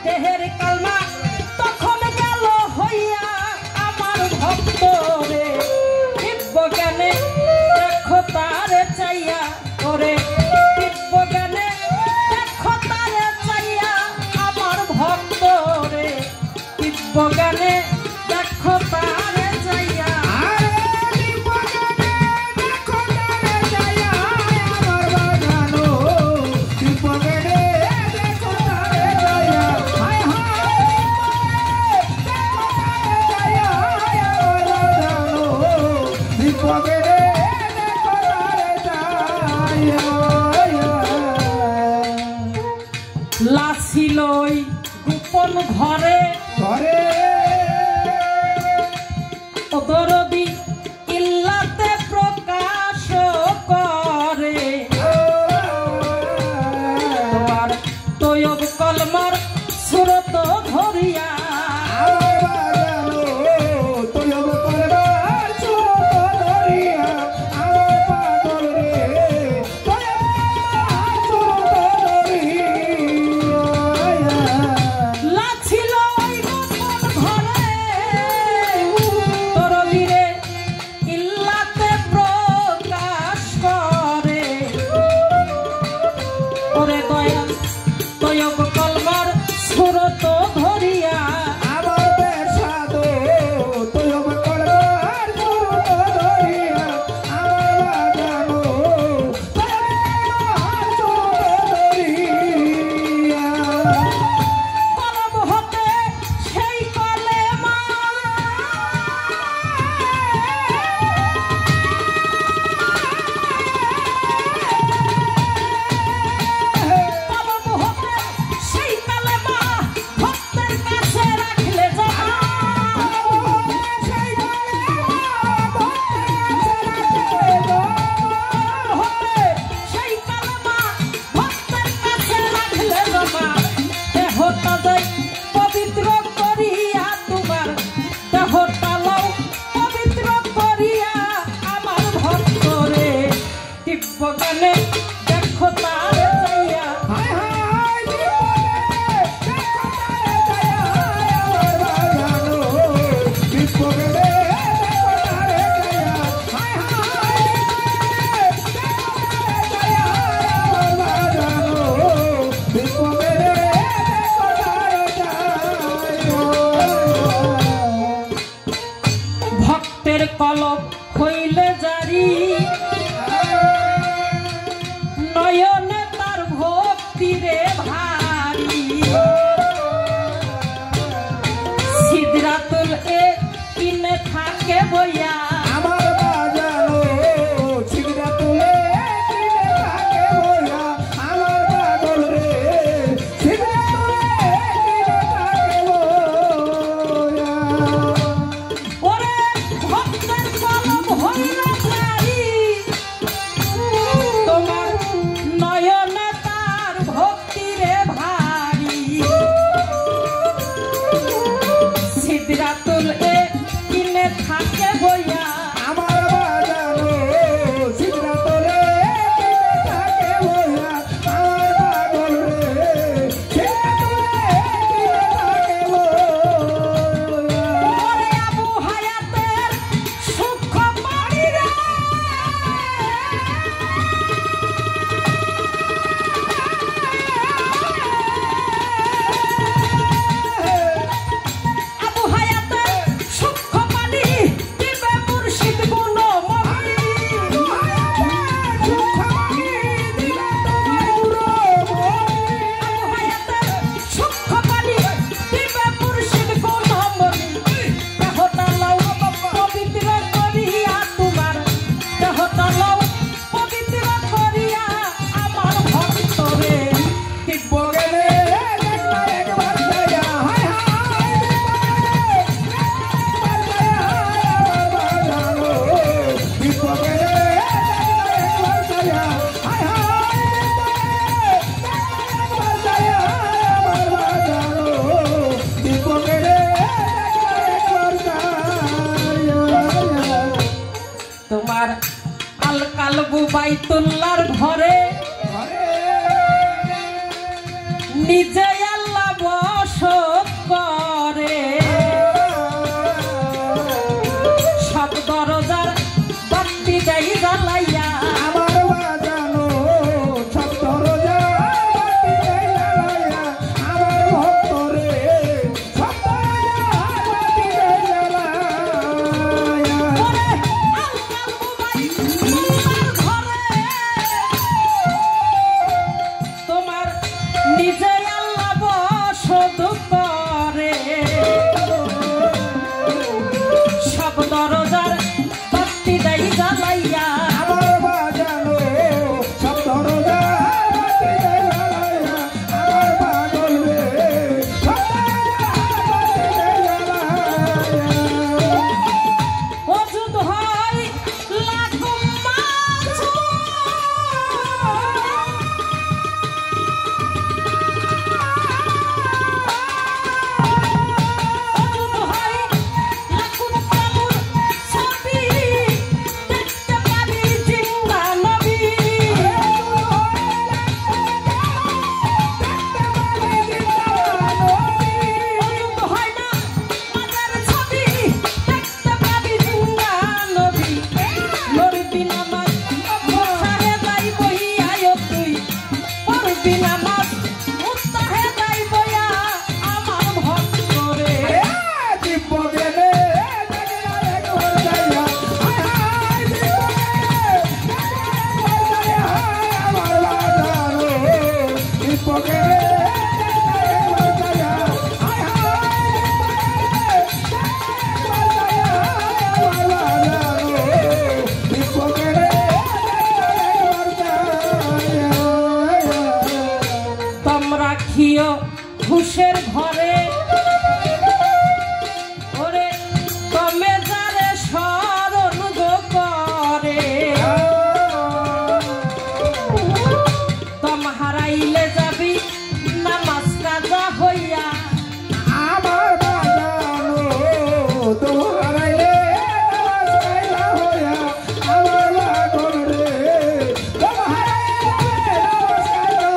দেহের কালমা তখন গেল হইয়া আমার ভক্ত রে দিব্য জ্ঞানে দেখো তারে চাইয়া ওরে দিব্য জ্ঞানে দেখো তারে চাইয়া আমার ভক্ত রে দিব্য জ্ঞানে দেখো তারে চাইয়া লাছিল গোপন ঘরে ঘরে দরদি ইল্লাতে প্রকাশ করে তোমার তৈব কলমার সুরত ধরিয়া দেখো তারে চাইয়া ভক্তের কলব হইলে জারি নয়নে তার ভক্তি রে ভারী সিদরাতুল এ কিনে থাকে বইয়া আমার বাজানো সিদরাতুল এ কিনে থাকে বইয়া আমার পাগল রে সিদরাতুল এ কিনে থাকে বইয়া ওরে ভক্তের কলম হইল জারি তোমার নয়নে তার ভক্তি রে ভারী সিদরাতুল এ কিনে থাকে বইয়া আমার বাজানো সিদরাতুল এ কিনে থাকে বইয়া আমার পাগল রে সিদরাতুল এ কিনে থাকে বইয়া ওরে আবু হায়াতের সুখ পাড়ি রে আবু হায়াতের সুখ পানি দিবে মুর্শিদ গুণমণি সুখ পানি দিবে তোমার গুণমণি আবু হায়াতের সুখ পানি দিবে মুর্শিদ গুণমণি দেহটা লও পবিত্র করিয়া তোমার দেহটা লও পবিত্র করিয়া আমার ভক্ত রে দিব্য জ্ঞানে দেখো একবার চাইয়া হায় হায় দিব্য জ্ঞানে একবার চাইয়া হায় হায় একবার চাইয়া আমার বাজানো দিব্য জ্ঞানে একবার চাইয়া তোমার আল কালবু বাইতুল্লাহর ঘরে নিজে আল্লাহ বস হুশের ঘরে ওরে দমে যারে শরণ গো করে দম হারাইলে যাবি নামাজ কাজা হইয়া আমার বাজানো তো হারাইলে নামাজ কায়দা হইয়া আমার লাগন রে তো হারাইলে নামাজ কায়দা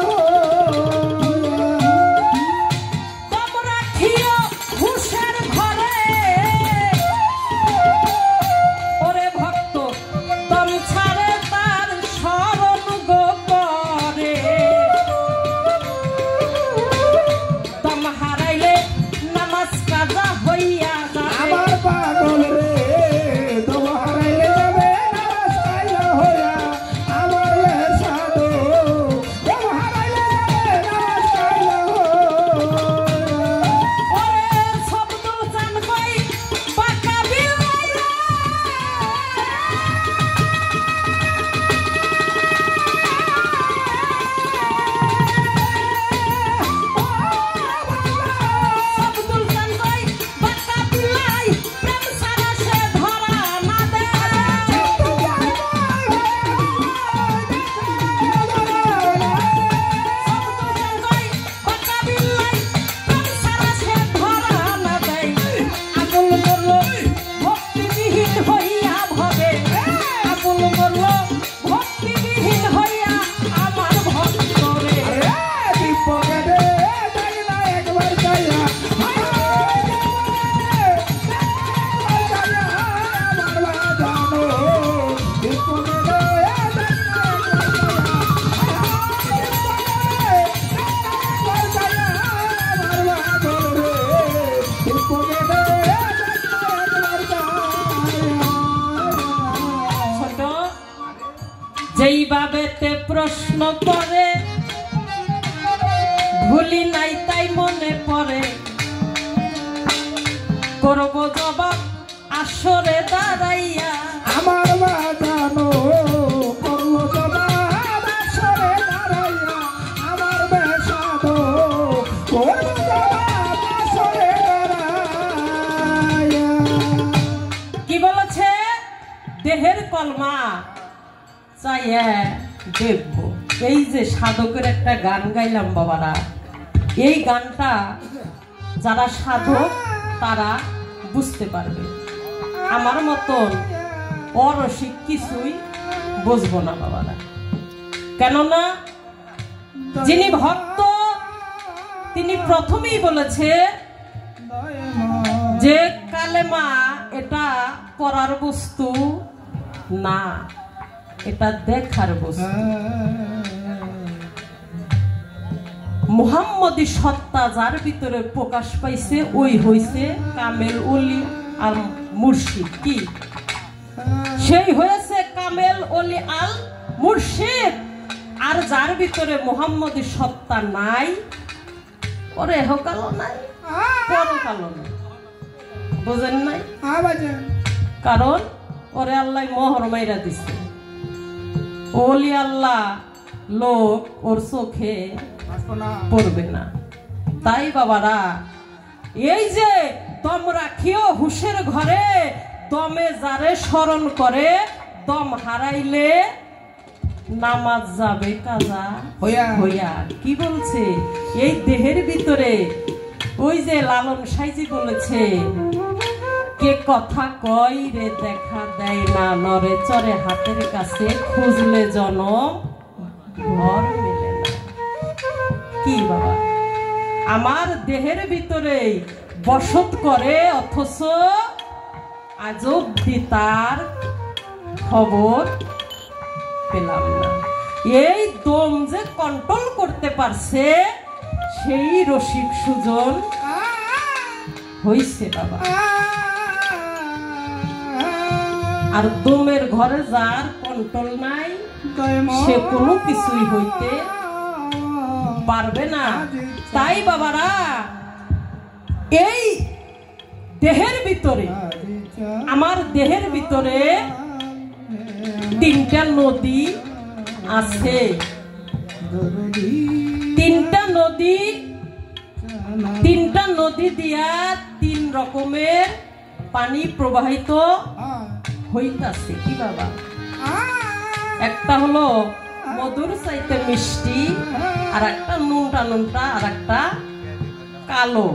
দম রাখিও হুশের ঘরে ওরে ভক্ত দম ছাড়ে তার শরণ গো করে দম হারাইলে নামাজ কাজা হইয়া যাবে আমার পাগল রে তো হারাইলে যাবে নামাজ কায়দা হইয়া আমার সাধু তো হারাইলে যাবে নামাজ কায়দা ওরে শব্দ জান কই পাকা বিলাই শব্দুল জান কই পাকা বিলাই প্রেম সারা সে ধরা না দে শব্দুল জান কই পাকা বিলাই প্রেম সারা সে ধরা না দে আকুল মরল ভক্তিবিহীন হইয়া ভবে আকুল মরল ভক্তিবিহীন হইয়া আমার ভক্ত রে দীপকে দে দেখলা একবার যাইয়া আমার বাজানো দীপকে দে ছোট যেইভাবেতে প্রশ্ন করে ভুলি নাই তাই মনে পড়ে করব জবাব আসরে দাঁড়াইয়া আমার বাজানো করলো জবাব আসরে দাঁড়াইয়া আমার বেশাদো করলো জবাব আসরে দাঁড়াইয়া কি বলেছে দেহের কলমা চাইয়া দেখব এই যে সাধকের একটা গান গাইলাম বাবারা এই গানটা যারা সাধক তারা বুঝতে পারবে আমার মতন অরসিক কিছুই বুঝবো না বাবারা কেননা যিনি ভক্ত তিনি প্রথমেই বলেছে যে কালেমা এটা পড়ার বস্তু না এটা দেখার বস্তু মুহাম্মদী সত্তা যার ভিতরে প্রকাশ পাইছে ওই হইছে কামেল ওলি আর মুর্শিদ কি সেই হয়েছে কামেল ওলি আল মুর্শিদ আর যার ভিতরে মুহাম্মদী সত্তা নাই ওরে এহকালও নাই পরকালও নাই বুঝেন নাই কারণ ওরে আল্লাহ মোহর মাইরা দিছে ওলি আল্লাহ লোক ওর চোখে পড়বে না তাই বাবারা এই যে দম রাখিও হুশের ঘরে দমে যারে স্মরণ করে দম হারাইলে নামাজ যাবে কাজা হইয়া কি বলছে এই দেহের ভিতরে ওই যে লালন সাইজি বলেছে কে কথা কই রে দেখা দেয় না নরে চরে হাতের কাছে খুঁজলে জনম ঘর মেলে না কি বাবা আমার দেহের ভিতরে বসত করে অথচ আজ অব্দি তার খবর পেলাম না এই দম যে কন্ট্রোল করতে পারছে সেই রসিক সুজন হইছে বাবা আর দমের ঘরে যার কন্ট্রোল নাই সে কোনো কিছুই হইতে পারবে না তাই বাবারা এই দেহের ভিতরে আমার দেহের ভিতরে তিনটা নদী আছে তিনটা নদী তিনটা নদী দিয়া তিন রকমের পানি প্রবাহিত হইতাছে। কি বাবা? একটা হলো মধুর চাইতে মিষ্টি, আর একটা নুনটা নুনটা, আর একটা কালো।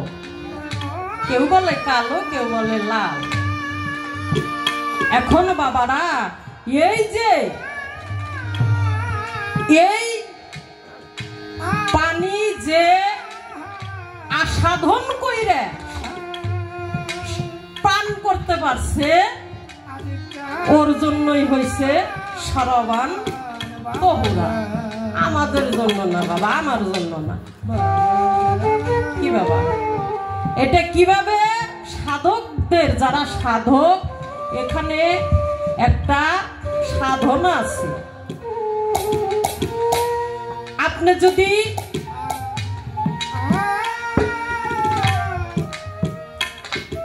কেউ বলে কালো, কেউ বলে লাল। এখন বাবারা এই যে এই পানি যে আসাধন কইরে পান করতে পারছে, ওর জন্যই হইছে সরবান তহুরা। আমাদের জন্য না বাবা, আমার জন্য না। কি বাবা? এটা কিভাবে? সাধকদের, যারা সাধক, এখানে একটা সাধনা আছে। আপনি যদি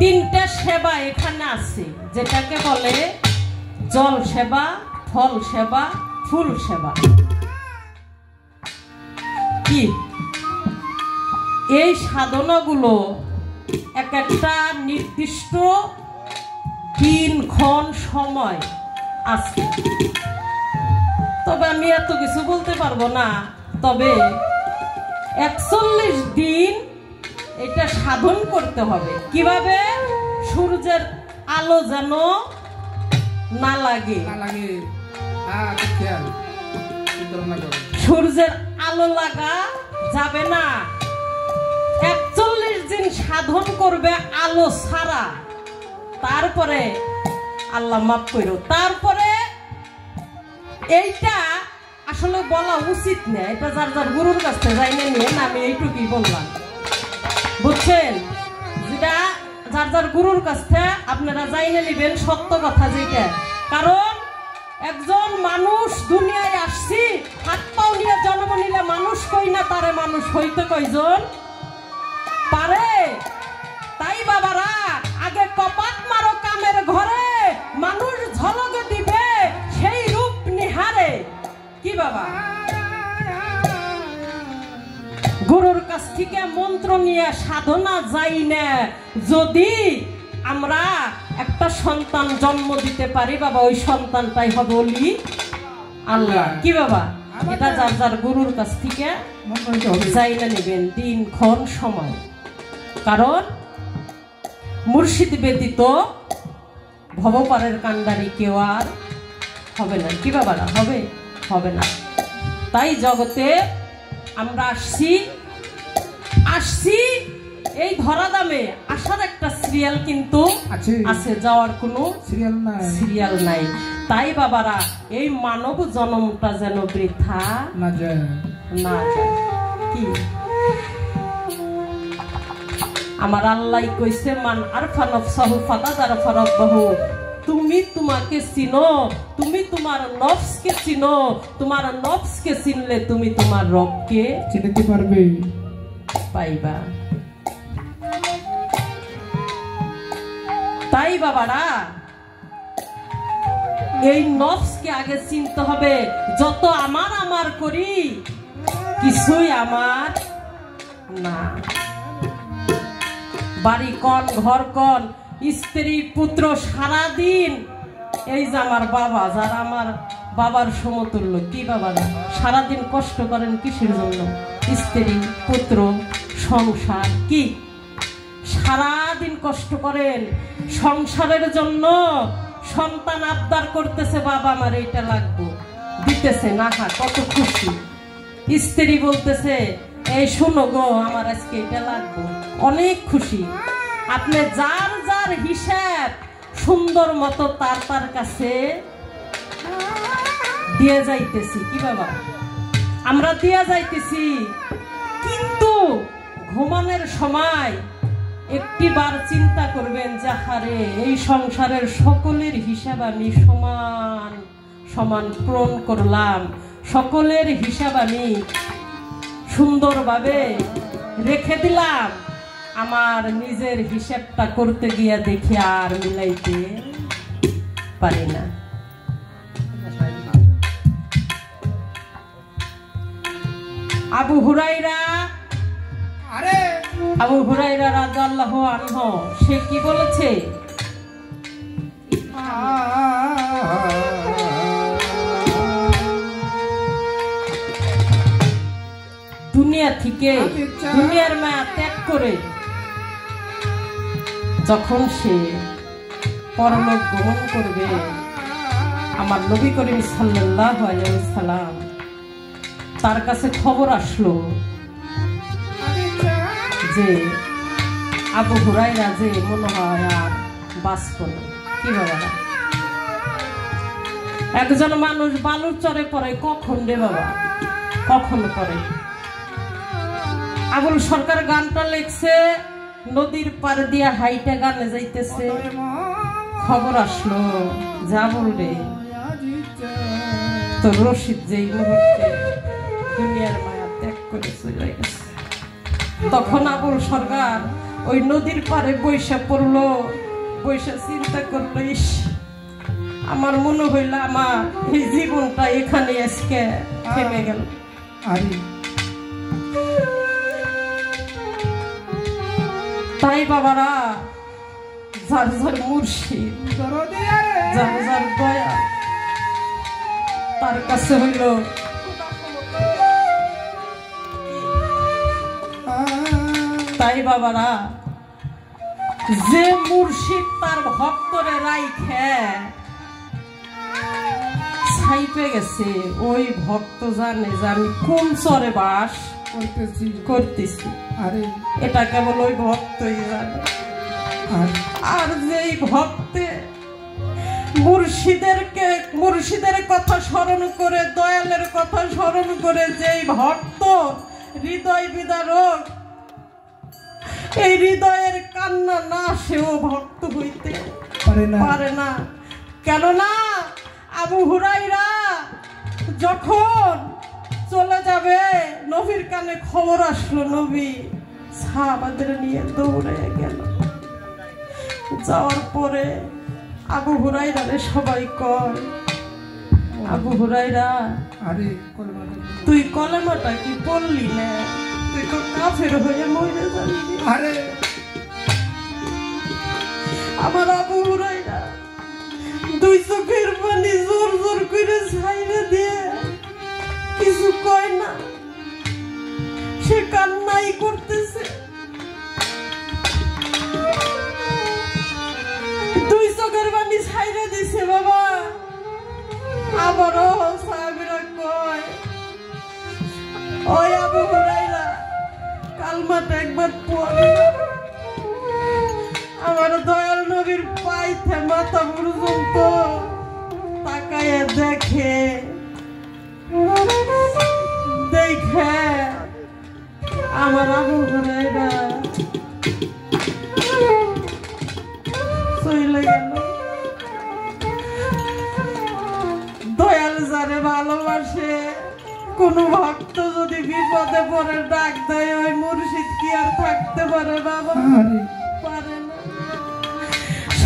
তিনটা সেবা এখানে আছে, যেটাকে বলে জল সেবা, ফল সেবা, ফুল সেবা। কি এই সাধনাগুলো এক একটা নির্দিষ্ট দিনক্ষণ সময় আছে। তবে আমি এত কিছু বলতে পারবো না। তবে 41 দিন এটা সাধন করতে হবে। কিভাবে? সূর্যের আলো যেন না লাগে, সূর্যের আলো লাগা যাবে না। 41 দিন সাধন করবে আলো ছাড়া। তারপরে আল্লাহ মাফ করো। তারপরে এইটা আসলে বলা উচিত না, এটা যার যার গুরুর কাছ থেকে যাই না নিয়ে, আমি এইটুকুই বললাম, বুঝছেন? যেটা যার যার গুরুর কাছ থেকে আপনারা যাই না নিবেন, সত্য কথা যেটা। কারণ একজন মানুষ দুনিয়ায় আসছি, হাত পাও নিয়ে জন্ম নিলে মানুষ কই না, তারে মানুষ হইতে কয়জন পারে? তাই বাবারা আগে কপাট মারো কামের ঘরে, মানুষ ঝলকে দিবে সেই রূপ নিহারে। কি বাবা? গুরুর কাছ থেকে মন্ত্র নিয়ে সাধনা যাই না। যদি আমরা একটা সন্তান জন্ম দিতে পারি বাবা, ওই সন্তানটাই হবে ওলি আল্লাহ। কি বাবা? এটা যার যার গুরুর কাছ থেকে যাই না নেবেন দিনক্ষণ সময়। কারণ মুর্শিদ ব্যতীত ভবপারের কান্ডারি কেউ আর হবে না। কি বাবারা? হবে? হবে না। তাই জগতে আমরা আসছি এই ধরা দামে আসার একটা সিরিয়াল কিন্তু আছে, যাওয়ার কোনো সিরিয়াল নাই। তাই বাবারা এই মানব জন্মটা যেন বৃথা না যায়। কি আমার আল্লাহ কইছে, মান আরফা নফসাহু ফাকাদ আরফা রাব্বাহু। তুমি তোমাকে চিনো, তুমি তোমার নফসকে চিনো। তোমার নফসকে চিনলে তুমি তোমার রবকে চিনতে পারবে, পাইবা। তাই বাবারা এই নফসকে আগে চিনতে হবে। যত আমার আমার করি কিছুই আমার না। বাড়ি কন, ঘর কন, স্ত্রী পুত্র, সারাদিন এই যে আমার বাবা, যারা আমার বাবার সমতুল্য, কি বাবারা সারাদিন কষ্ট করেন কিসের জন্য? স্ত্রী পুত্র সংসার। কি সারাদিন কষ্ট করেন সংসারের জন্য। সন্তান আবদার করতেছে, বাবা আমার এইটা লাগবে, দিতেছে না, কত খুশি। স্ত্রী বলতেছে, এই শোনো গো, আমার আজকে এটা লাগবে, অনেক খুশি। আপনি যার যার হিসাব সুন্দর মতো তার তার কাছে দিয়ে যাইতেছি। কি বাবা? আমরা দিয়ে যাইতেছি, কিন্তু ঘুমানোর সময় একটি বার চিন্তা করবেন যে হারে এই সংসারের সকলের হিসাব আমি সমান সমান পূরণ করলাম, সকলের হিসাব আমি সুন্দরভাবে রেখে দিলাম। আমার নিজের হিসাবটা করতে গিয়া দেখি আর মিলাইতে পারি না। আবু হুরাইরা আবু হুরায়রা রাদিয়াল্লাহু আনহু সে কি বলেছে? দুনিয়া থেকে দুনিয়ার মায়া ত্যাগ করে যখন সে পরলোক গমন করবে, আমার নবী করিম সাল্লাল্লাহু আলাইহি ওয়াসাল্লাম তার কাছে খবর আসলো যে আবু হুরায়রা যে মনে হয় আর বাঁচব না। কি বাবা, একজন মানুষ বালুর চরে পড়ে কখন রে বাবা, কখন পড়ে? আবুল সরকার গানটা লিখছে, নদীর পার দিয়া হাইটা গানে যাইতেছে, খবর আসলো যা বলবে তো রশিদ যেই মুহূর্তে দুনিয়ার মায়া ত্যাগ করে চলে গেছে। তখন আবুল সরকার ওই নদীর পারে বৈশা পড়লো, বৈশা চিন্তা করলো, ইস আমার মনে হইল আমার এই জীবনটা এখানে আজকে থেমে গেল। তাই বাবারা, যার যার মুর্শিদ, যার যার দয়া তার কাছে হইল তাই বাবারা, যে মুর্শিদ তার ভক্তরে রাইখে ছাইপে গেছে, ওই ভক্ত জানে যে আমি কোন চরে বাস করতেছি। এটা কেবল ওই ভক্তই জানে। আর যেই ভক্তে মুর্শিদের কথা স্মরণ করে, দয়ালের কথা স্মরণ করে, যেই ভক্ত হৃদয় বিদারক, এই হৃদয়ের কান্না না সেও ভক্ত হইতে পারে না। কেননা আবু হুরায়রা যখন চলে যাবে, নবীর কানে খবর আসলো, নবী সাহাবাদের নিয়ে দৌড়ে গেল। যাওয়ার পরে আবু হুরায়রারে সবাই কয়, আবু হুরায়রা তুই কলেমাটা কি পড়লি না? তুই তো কাফের হয়ে মরে যাবি। আমার আবু হুরায়রা দুই চোখের পানি জোর জোর করে ছাইরে দিয়ে কিছু কয় না, সে কান্নাই করতেছে। দুই চোখের পানি ছাইরে দিছে বাবা। আবারও সাহাবীরা কয়, ওই আবু হুরায়রা কালমাটা একবার পড়ে। আমার দয়াল নবীর পাইতে মাথা পর্যন্ত তাকায় দেখে আমার আবু হুরায়রা চলে গেল। দয়াল যারে ভালোবাসে, কোন ভক্ত যদি বিপদে পড়ে ডাক দেয়, ওই মুর্শিদ কি আর থাকতে পারে বাবা? পারে না।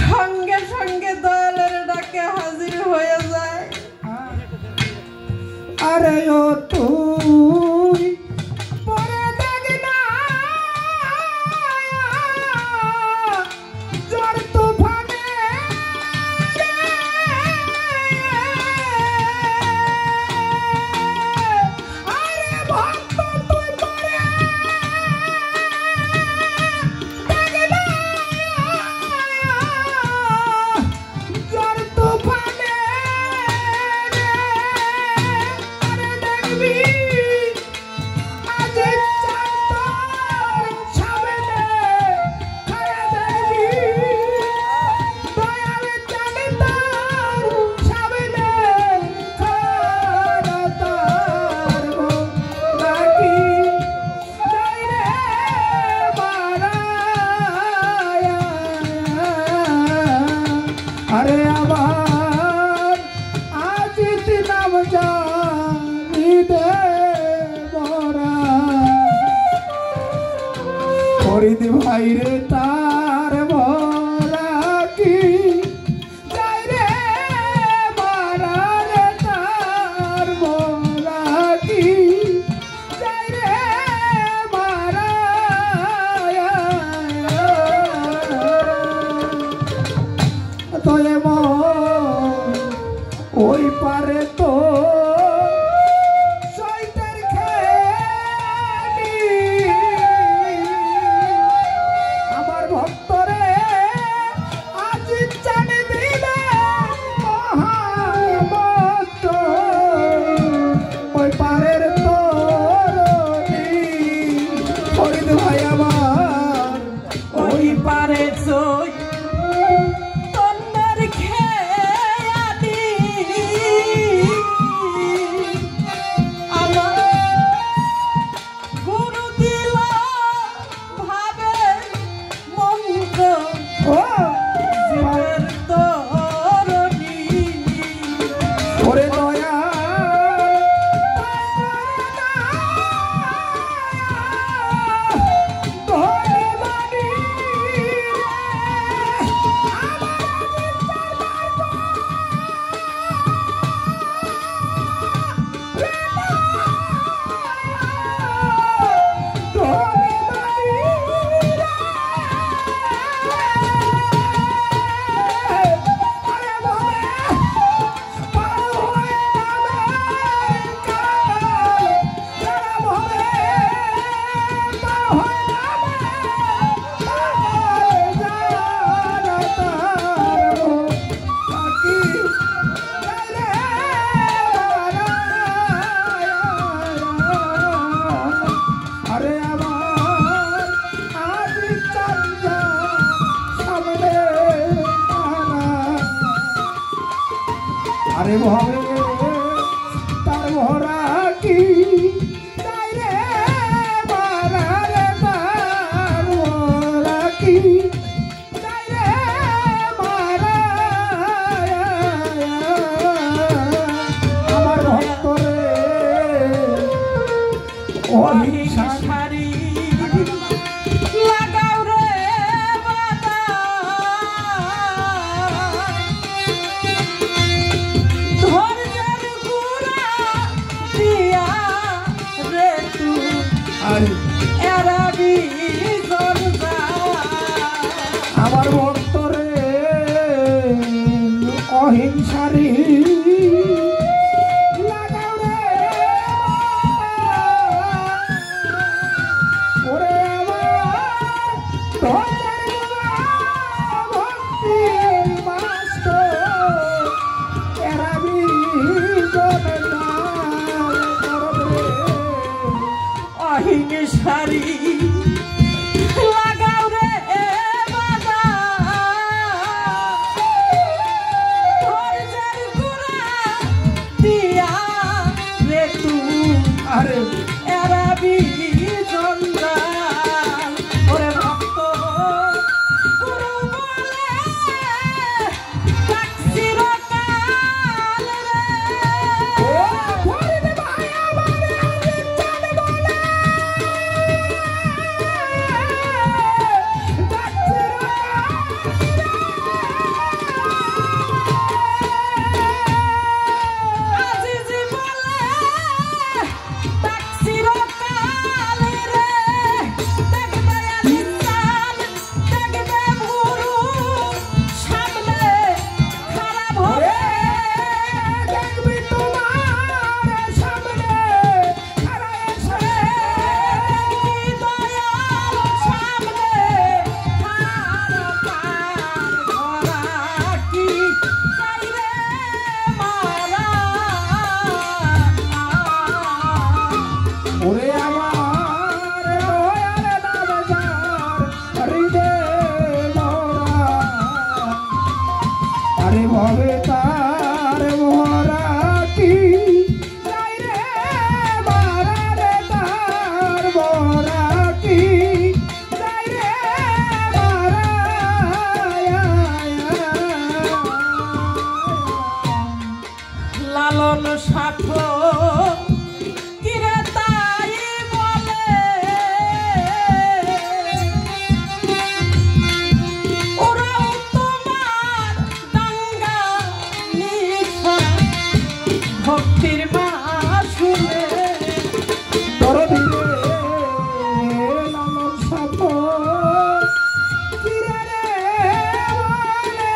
সঙ্গে সঙ্গে দয়ালের ডাকে হাজির হয়ে যায়। আরে ও তুই পরে দেখ না, জ্বর তুফানে আরে ভক্ত তুই পরে দেখ না, জ্বর তুফানে আরে আবার আজিত নাম জানি দে মোরা ফরিদ ভাই রে তার মোরা কি যাই রে মারা রে তার মোরা কি যাই রে মারা তো এমন ওই পারে তো চৈতের খেয়ালি আমার ভক্তরে আজ জানি দিলে মহাভক্ত ওই পারের তরণী ফরিদ ভাই আমার ওই পারে চই তন্নের খেয়ালি আমার গুরু দিল ভাবে মন্ত্র ও জীবের তরণী ওরে দয়া আরে আমার আজ চঞ্চা সামনে আরে ভবে তার ভরা কি তাই রে মারা রে তার ভরা কি তাই রে মারা আমার ভক্তরে শাড়ি লাগাও রে বাবা ধৈর্যের গুড়া দিয়া রে তুই আরে এরাবি জনজা আমার ভক্তরে অহিংসারি লাগাও রে ওরে আমার ভক্তির মাস্টার এরাবি অহিংসারি লাগাও রে বাবা ধৈর্যের গুড়া দিয়া রে তুই আরে এরাবি জঞ্জাল ওরে ভক্ত গুরু বলে ডাক চিরকাল রে ও ফরিদ ভাই আমার জান বলে আজিজি বলে ডাক চিরকাল রে দেখবে আলিসান দেখবে গুরু সামনে খারাপ হবে দেখবি তোমার সামনে খারা এসে দেখবি দয়াল সামনে হার পার ধরা কি চাই রে মারা ওরে আমার দয়ার নামজার হৃদয় মোরা আরে ভবে তার মোরা কি যাই রে মারা রে তার মোরা কি যাই রে মারা লালন সাথ কিরে তাই বলে ওরাও তোমার দাঙ্গা নিশা ভক্তির মা শুনে তোর দিলে লালন সাথ কিরে রে বলে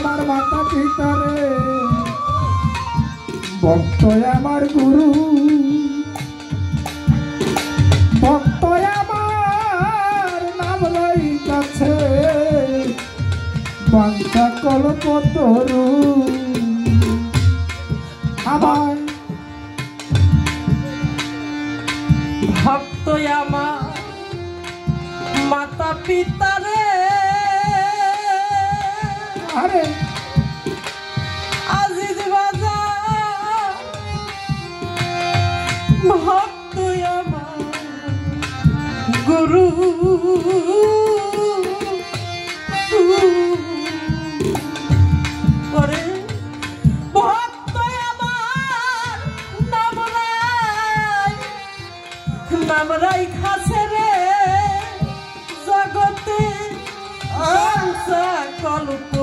আমার মাতা পিতারে ভক্ত আমার গুরু ভক্ত আমার নাম লইতাছে বাঞ্ছা কল্পতরু আমার ভক্ত আমার মাতা পিতারে আরে আজিজ বাজার ভক্ত আমার গুরু করে ভক্ত আমার নামরাই খাসে রে জগতে কল্প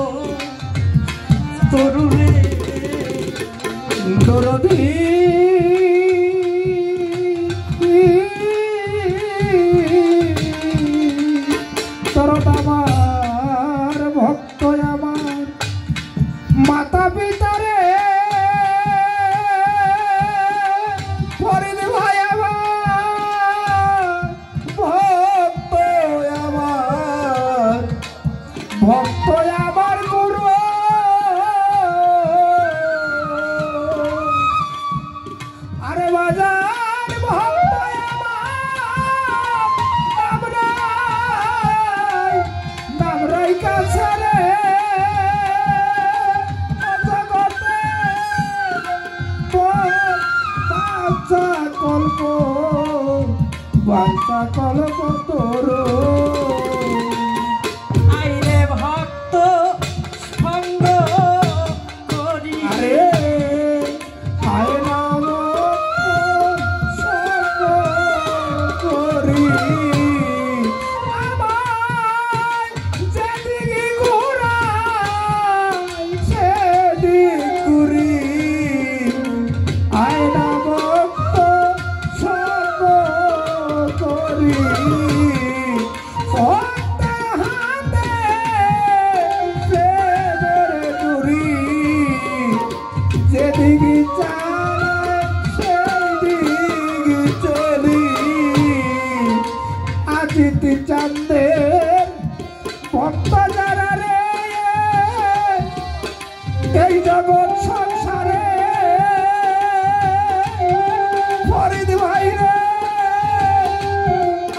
তরুরে দরদি তরত আমার ভক্ত আমার মাতা পিতারে ফরিদ ভাই আমার ভক্ত আমার ভক্ত আমার গুরু আরে বাজার ভক্ত আমার নামরাই কাছে রে জগতে বাঞ্ছা কল্প তোর আইরে ভক্ত সঙ্গ করি আরে আয় নাম সঙ্গ করি আমার যেদিকে ঘোরাই সেদিক ঘুরি আয় না ভক্ত সঙ্গ করি যেদিকে চায় সেদিকে চলি আজিতি চাঁদের ভক্ত যারা রে এই জগৎ সংসারে ফরিদ ভাই রে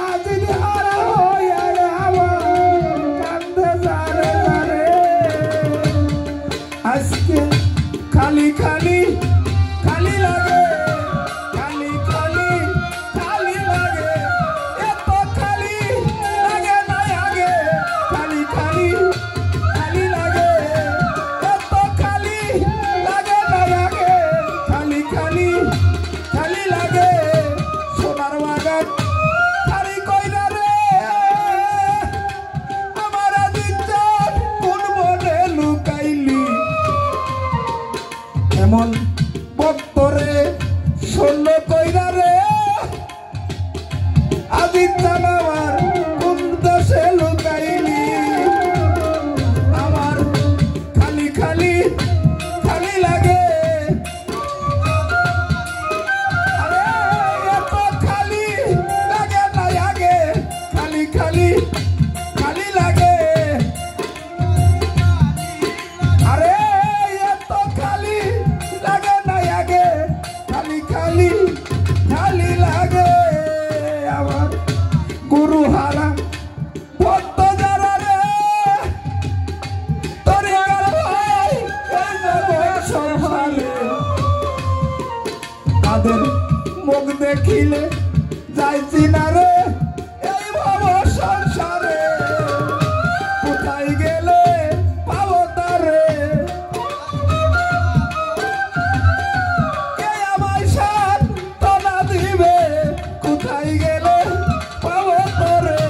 আজিতি হারা হইয়া রে আমার কান্দে যারে যারে আজকে খালি খালি খালি লাগে খালি খালি খালি লাগে এত খালি লাগে না আগে খালি খালি খালি লাগে এত খালি লাগে না আগে খালি খালি খালি লাগে সোনার বাগান খালি কইরা রে আমার দিন কোন বনে লুকাইলি এমন ভক্তরে শূন্য কইরা রে আদিত্যান আমার কোন দেশে লুকাইলি আমার খালি খালি খালি লাগে আরে এত খালি লাগে না আগে খালি খালি খালি লাগে আরে এত খালি লাগে না আগে খালি খালি খালি লাগে আমার গুরু হারা ভক্ত যারা রে তরিকার ভাই এই জগৎ সংসারে তাদের মুখ দেখিলে যাইছি না রে এই ভব সংসারে কোথায় গেলে পাবো তারে কে আমায় সান্ত্বনা দিবে কোথায় গেলে পাবো তোরে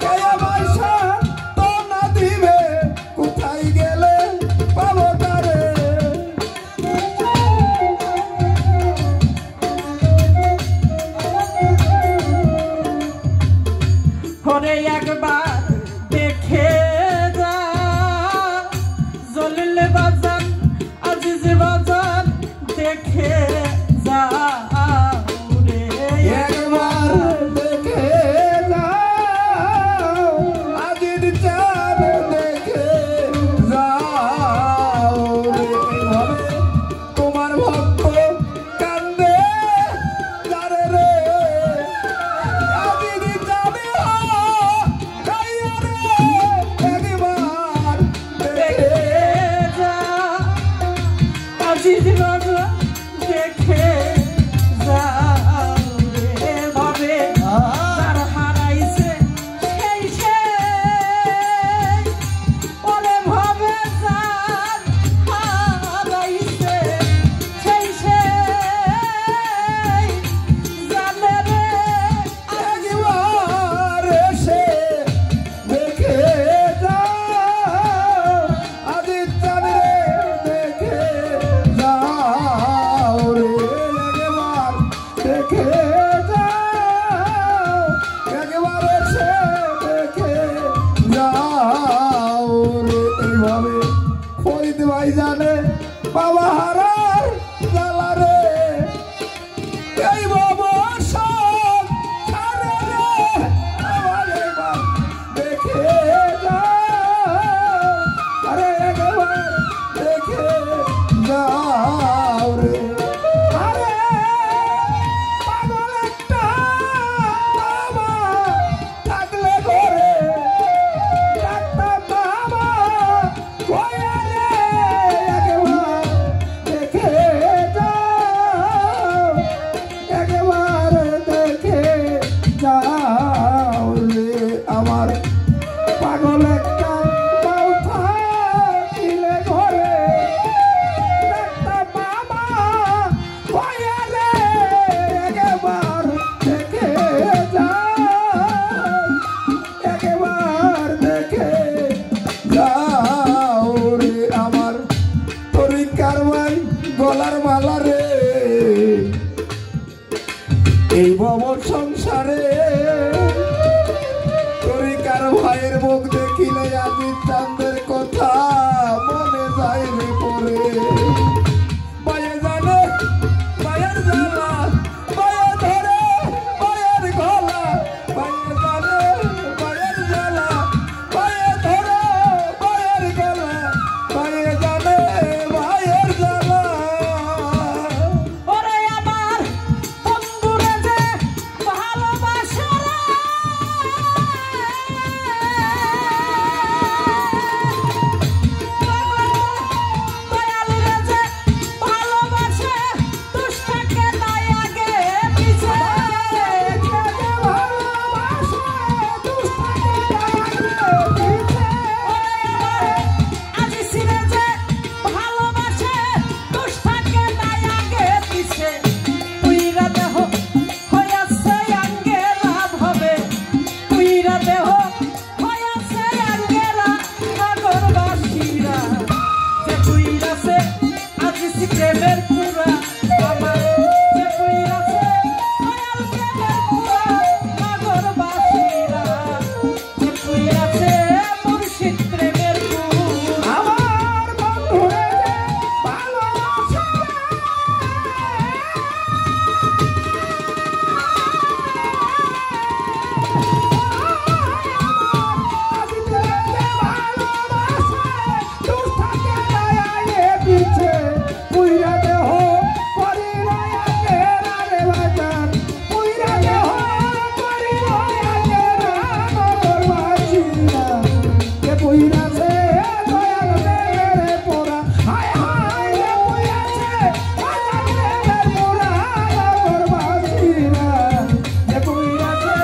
কে আমায় সান্ত্বনা দিবে কোথায় গেলে পাবো তারে ভাবে ফরিদ ভাই জানে বাবা হারার জ্বালা রে এই বাবা সব ছাড়ে রে আমার একবার দেখে যাও আরে একবার দেখে যাও রে আরে পাগল একটা বাবা থাকলে ঘরে ডাক্তার বাবা কয়া রে একবার দেখে যাও একবার দেখে যাও রে আমার পাগল একটা পাও থাকিলে ঘরে ডাক্তার বাবা কয়া রে একবার দেখে যাও একবার দেখে যাও রে আমার তরিকার ভাই গলার মালা রে এই ভব সংসারে তরিকার ভাইয়ের মুখ দেখিলে আজি চাঁদের কথা মনে যায় রে পরে পায়ে জানে পায়ের জ্বালা পায়ে ধরে পায়ের গলা পায়ে জানে পায়ের জ্বালা পায়ে ধরে পায়ের গলা পায়ে জানে পায়ের জ্বালা ওরে আমার বন্ধুরে যে ভালোবাসে রে দয়ালুরে যে ভালোবাসে দুষ্টাকে তাই আগে পিছে আজি সিরে যে ভালোবাসে দুষ্টাকে তাই আগে পিছে তুইরা দেহ হইয়াছে আঙ্গেরা ভাবে তুইরা দেহ হইয়াছে আঙ্গেরা নগরবাসীরা যে তুইরাছে আজি প্রেমের পুরা আমার যে তুইরাছে দয়াল প্রেমের পুরা নগরবাসীরা যে তুইরাছে মুর্শিদ প্রেমের পুরা আমার বন্ধুরে যে ভালোবাসে আজি যে ভালোবাসে দুষ্টাকে দয়ালে পিছে পুইরা দেহ করি রয়াকে রে বাজার পুইরা দেহ করি রয়াকে রাগর বাসিরা কে পুইরাছে দয়াল দেরে পোরা হায় হায় রে পুইরাছে দয়াল দেরে পোরা রাগর বাসিরা কে পুইরাছে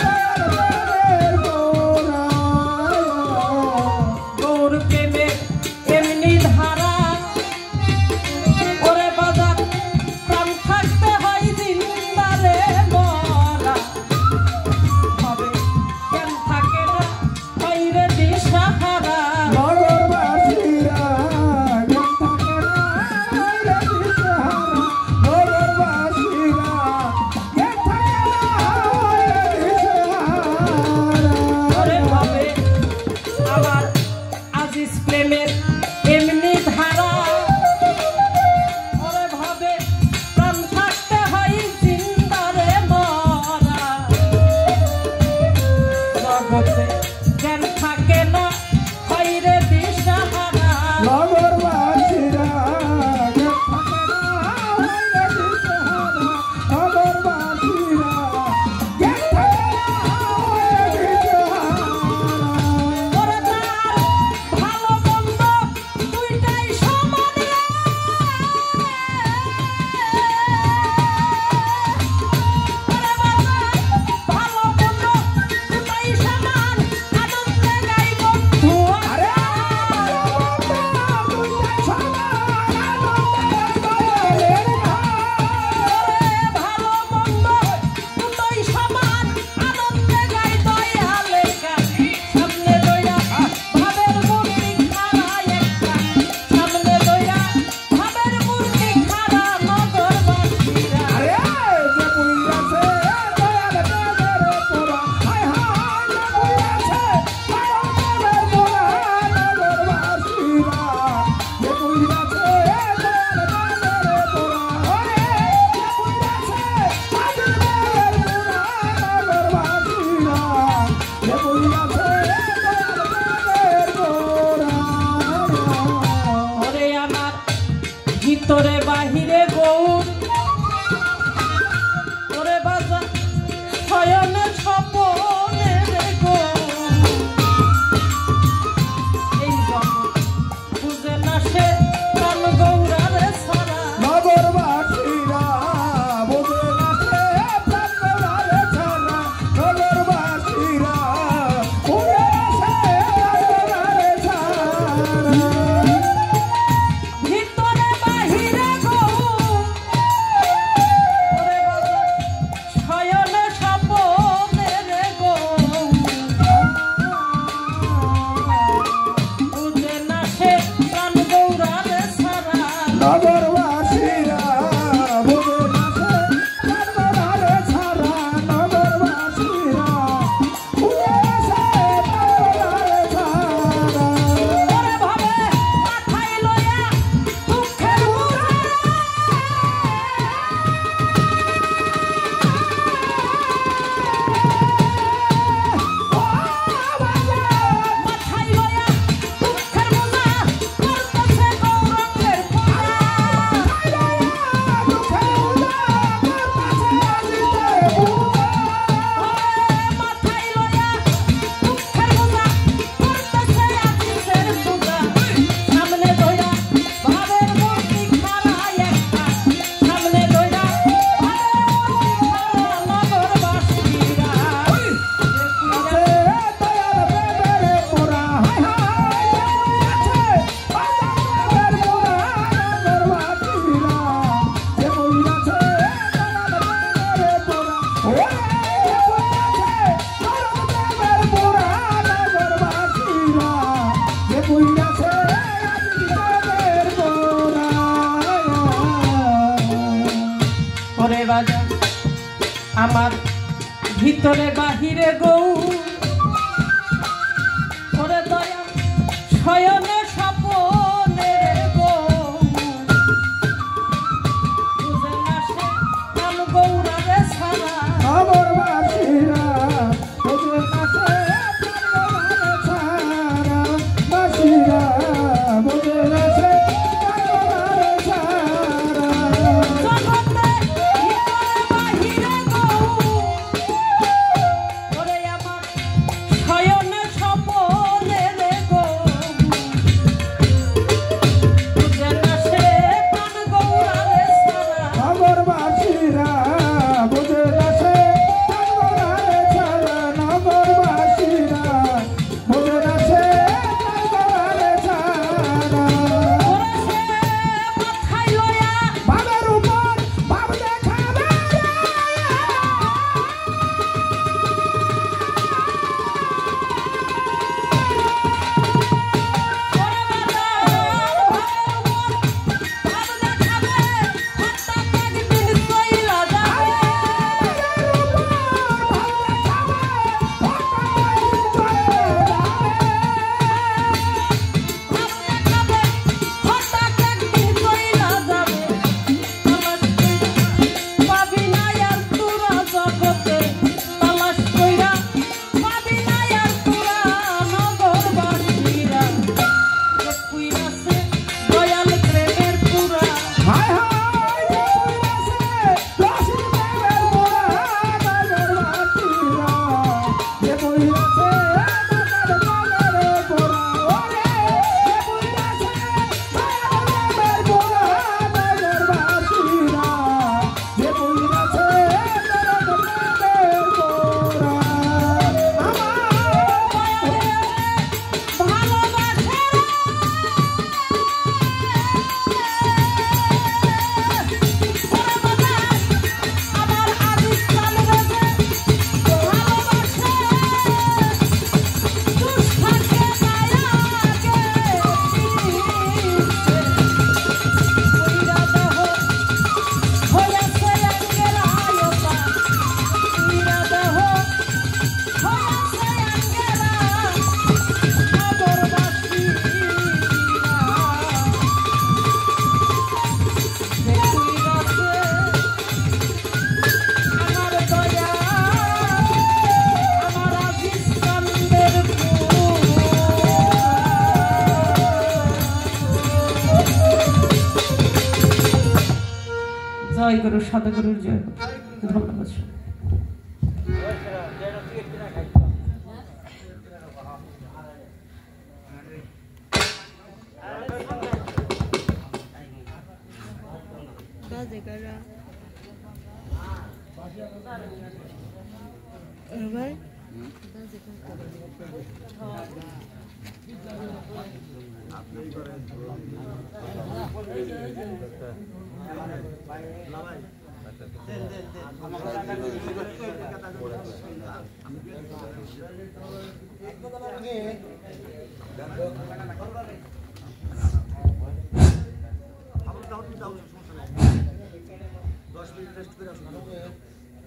দয়াল দেরে পোরা গৌর প্রেমে এমনি ধারা ওরে বাজার প্রাণ থাকতে হয় জিন্দারে মরা হবে কেন থাকে না বাইরে দিশাহারা নগরবাসীরা জ্ঞান থাকে না হইলে দিশেহারা নগরবাসীরা জ্ঞান থাকে না হইলে দিশেহারা ওরে ভাবে আমার আজিজ প্রেমের এমনি ধারা ওরে ভাবে প্রাণ থাকতে হয় জিন্দারে মরা জগতে জ্ঞান থাকে না বাইরে দিশাহারা নগরবাসীরা জ্ঞান থাকে না হইলে দিশেহারা নগরবাসীরা জ্ঞান থাকে না হইলে দিশেহারা ওরে তার ভালো মন্দ জয় গুরু সদগুরুর জয় হোক। ধন্যবাদ।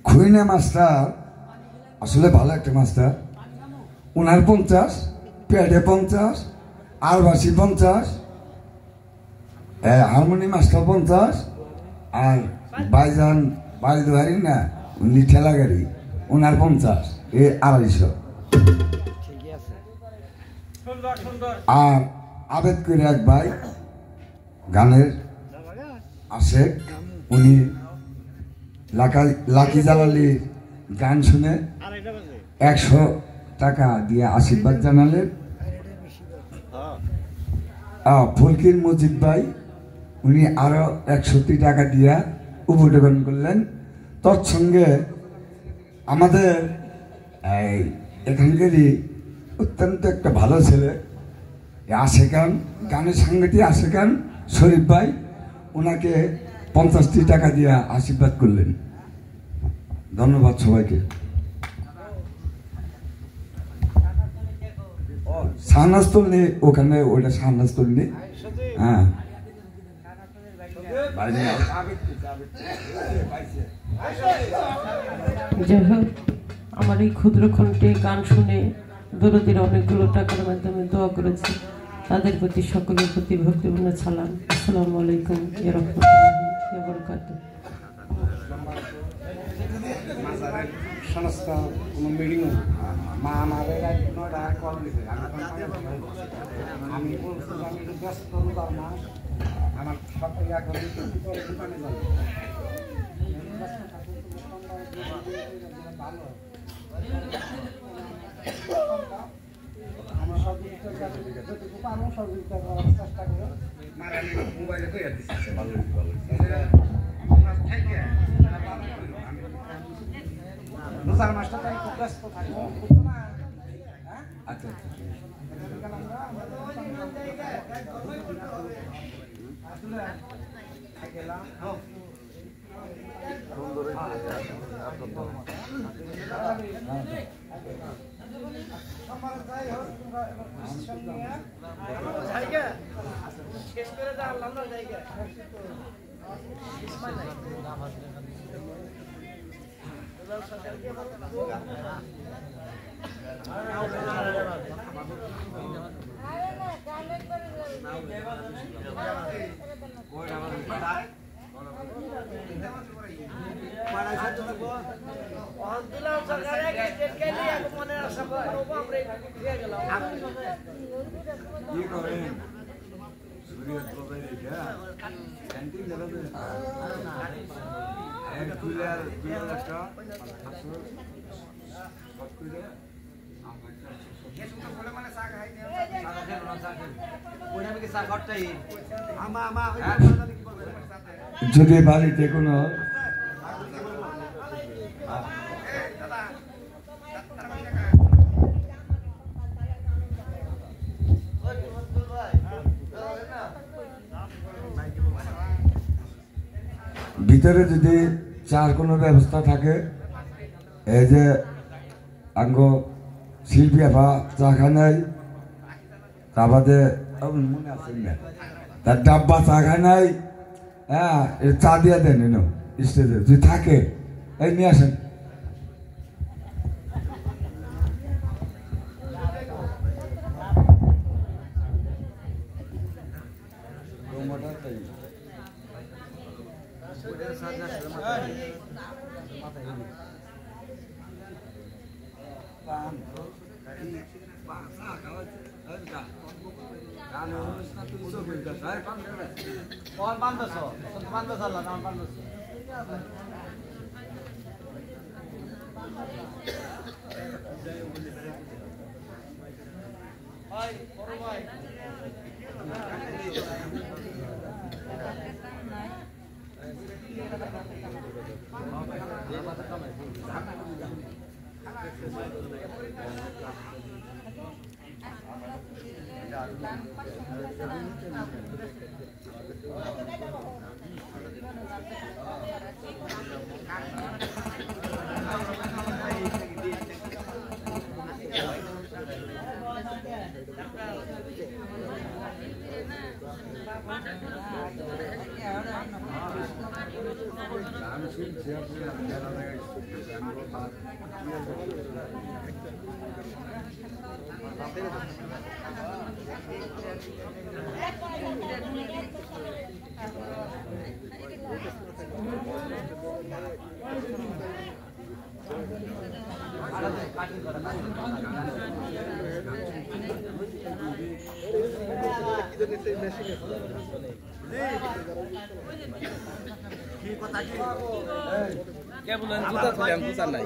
খুইনা মাস্টার আসলে ভালো একটা মাস্টার। উনার 50, পেটে 50, আলবাসী 50, হারমোনি মাস্টার 50, আর বাইজান বাড়ি না উনি ঠেলা গাড়ি, উনার 50, 250। আর আবেদ করে এক ভাই গানের আশেক, উনি লাকি জালালির গান শুনে 100 টাকা দিয়ে আশীর্বাদ জানালেন। ফুলকির মজিদ ভাই উনি আরো 100 টাকা দিয়া উপটোকন করলেন। তৎসঙ্গে আমাদের এখানকারই অত্যন্ত একটা ভালো ছেলে আশেকান, গানের সাংগঠনিক আশেকান শরীফ ভাই, ওনাকে 50 টাকা দিয়ে আশীর্বাদ করলেন। ধন্যবাদ সবাইকে। শাহনাজতল নেই ওখানে, ওইটা শাহনাজতল নেই। হ্যাঁ যাই হোক, আমার এই ক্ষুদ্র কণ্ঠে গান শুনে দরদির অনেকগুলো টাকার মাধ্যমে দোয়া করেছে, তাদের প্রতি সকলের প্রতি ভক্তিপূর্ণ সালাম। আসসালামু আলাইকুম ওয়া রাহমাতুল্লাহি ওয়া বারাকাতুহু। সংস্থা কোনো মিটিং মা আমাদের কল দিতে আমি বলছি আমি ব্যস্ত রোজার মাস, আমার সব এখন দোকানে যাবো ভালো আমার সহযোগিতা যতটুকু পারবো সহযোগিতা করার চেষ্টা করো। মোবাইলে কইয়া দিচ্ছে ভালো রোজার মাসটা তাই খুব ব্যস্ত থাকবো, বুঝছো না? আচ্ছা যদি বাড়িতে কোনো ভিতরে যদি চার কোনো ব্যবস্থা থাকে, এই যে আঙ্গ শিল্পী আফা চা খানাই, তা বাদে মনে আছে না তার ডাব্বা চা খানাই, হ্যাঁ চা দিয়া দেন এনো স্টেজে যদি থাকে, এই নিয়ে আসেন। কে বলেন জুতা তুলেন জুতা নাই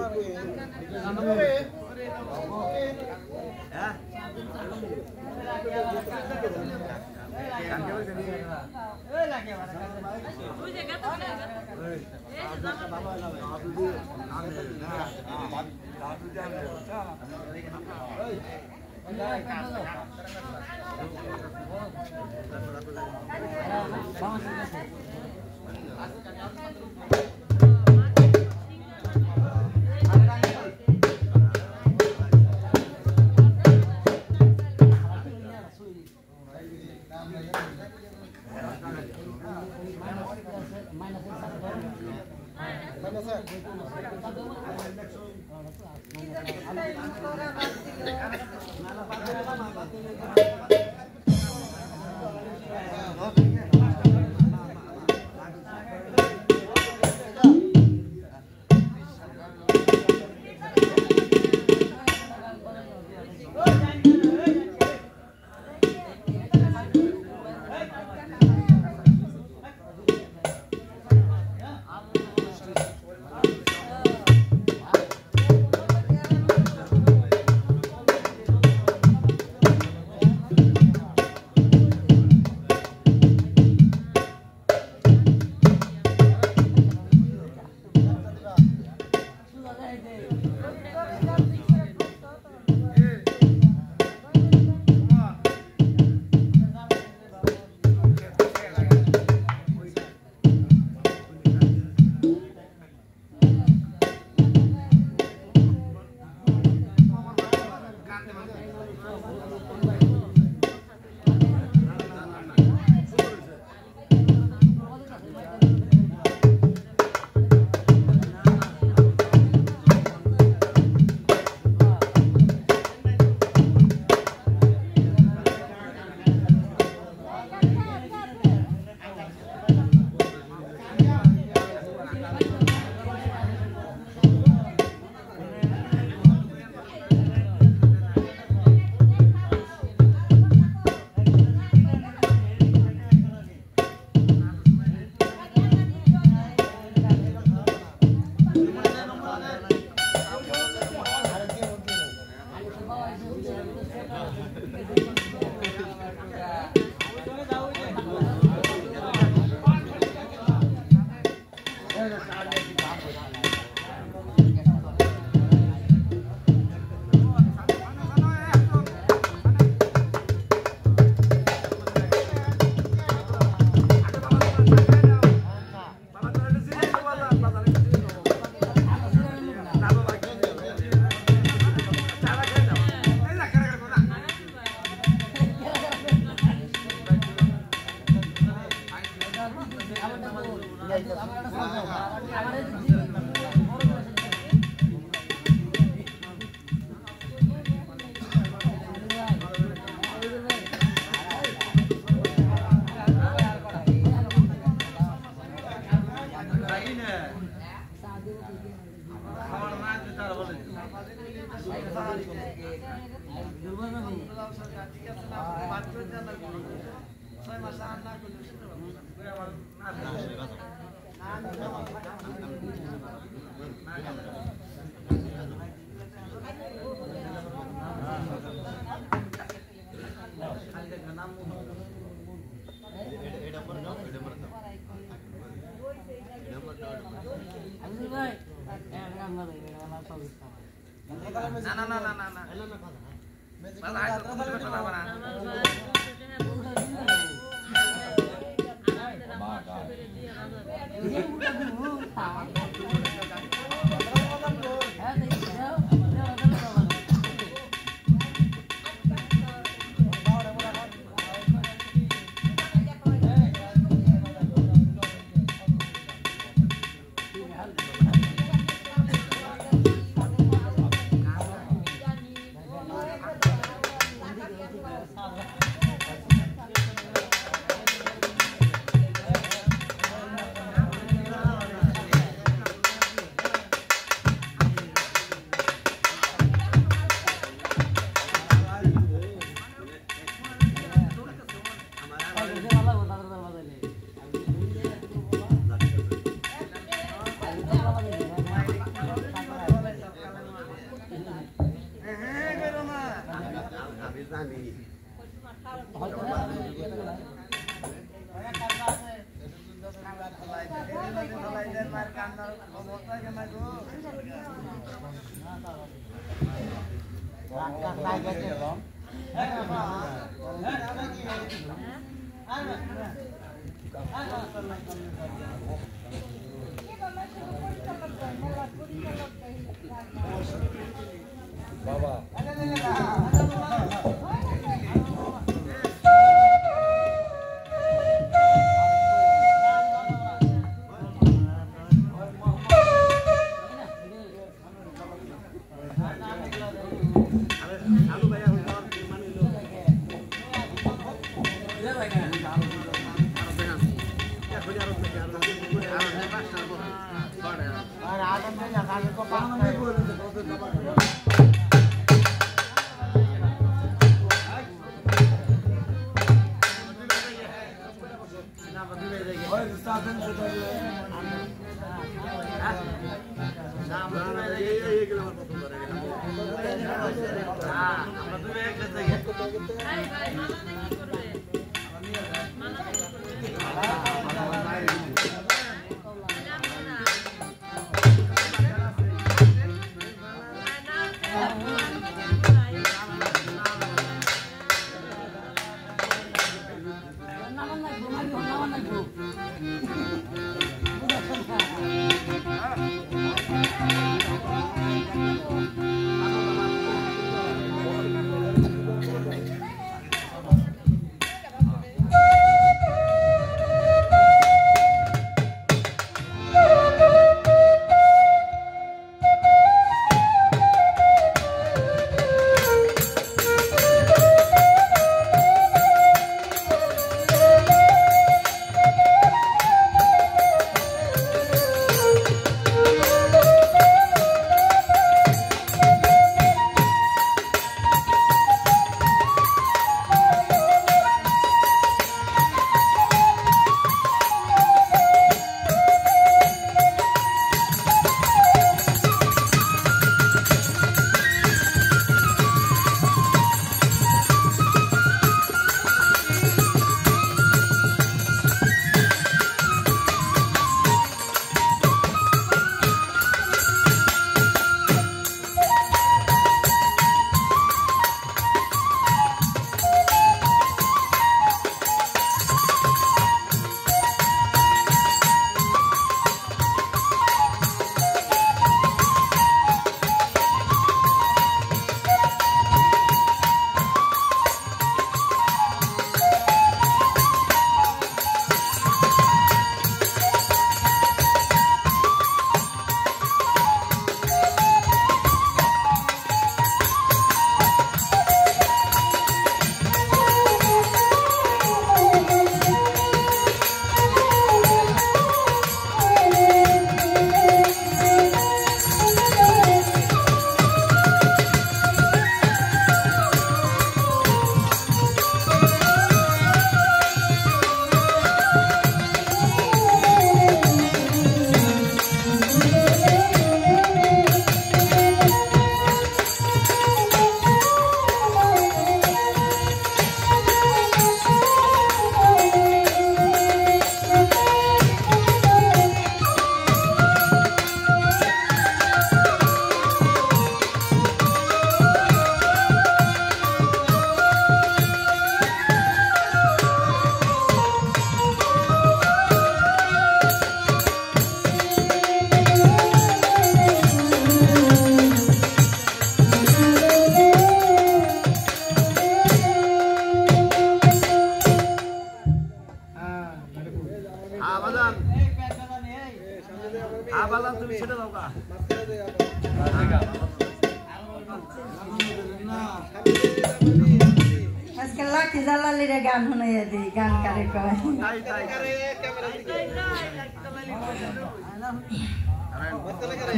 আজকে লাকি জালালিরে গান শুনাইয়া দিই গান কারে কয়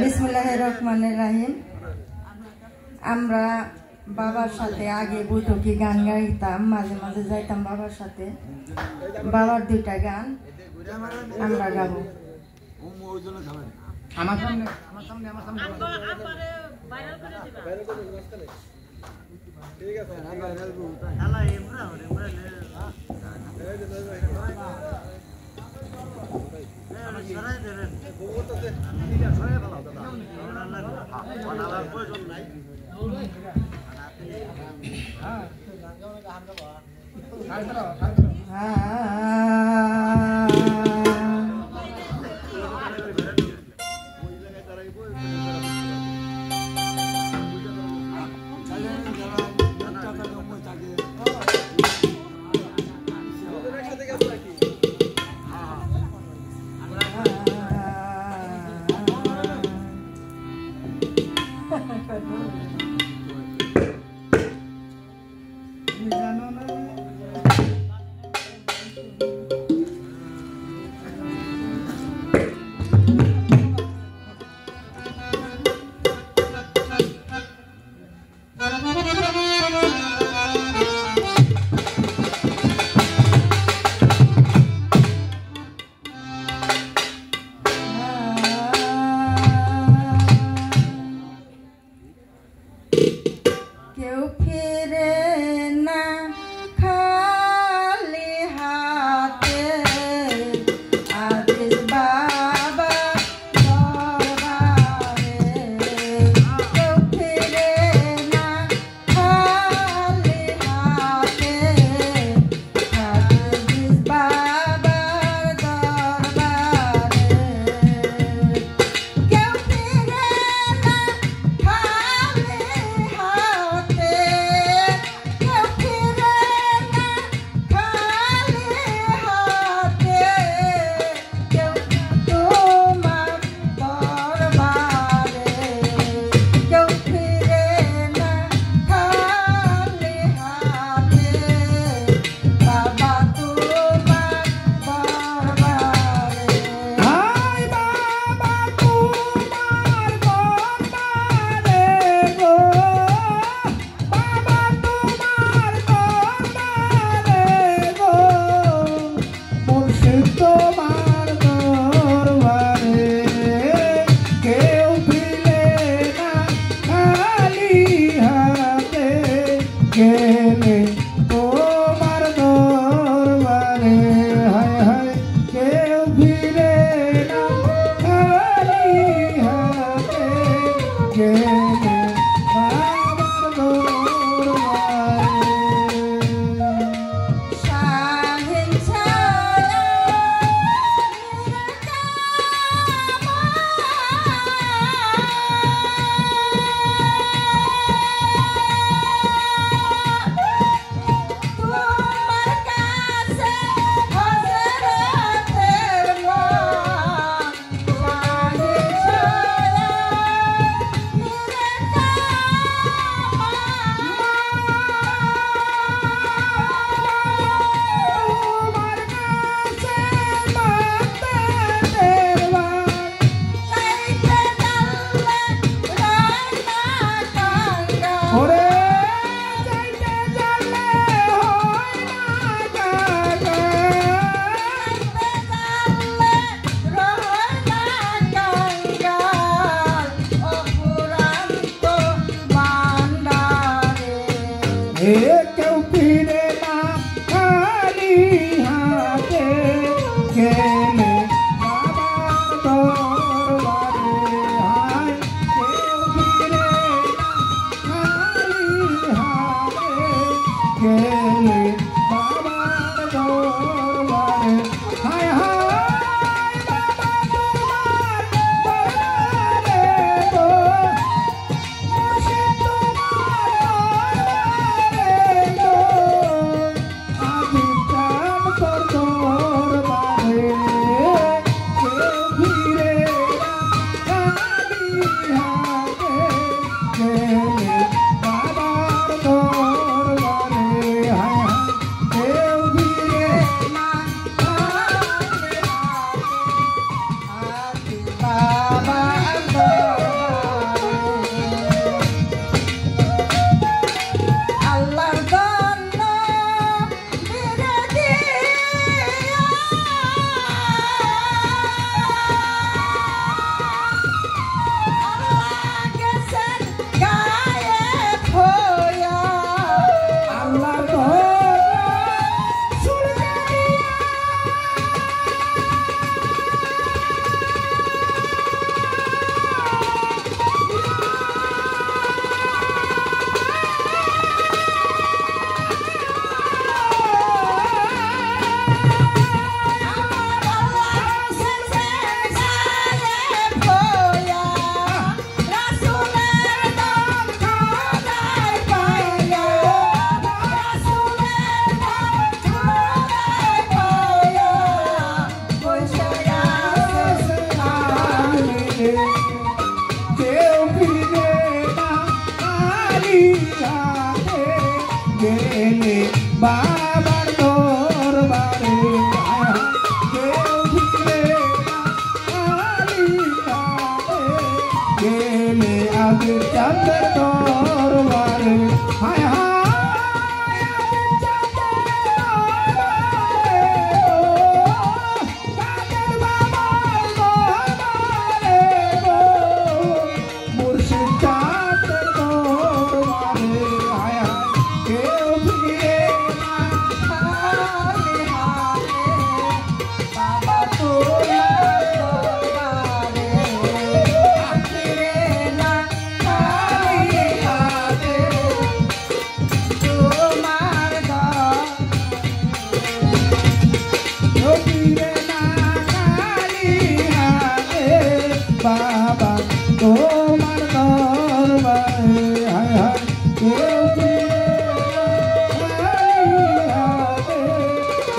বিসমিল্লাহির রহমানির রহিম আমরা বাবার সাথে আগে বৈঠকি গান গাইতাম মাঝে মাঝে যাইতাম বাবার সাথে বাবার দুইটা গান আমরা গাবো আমার সামনে ঠিক আছে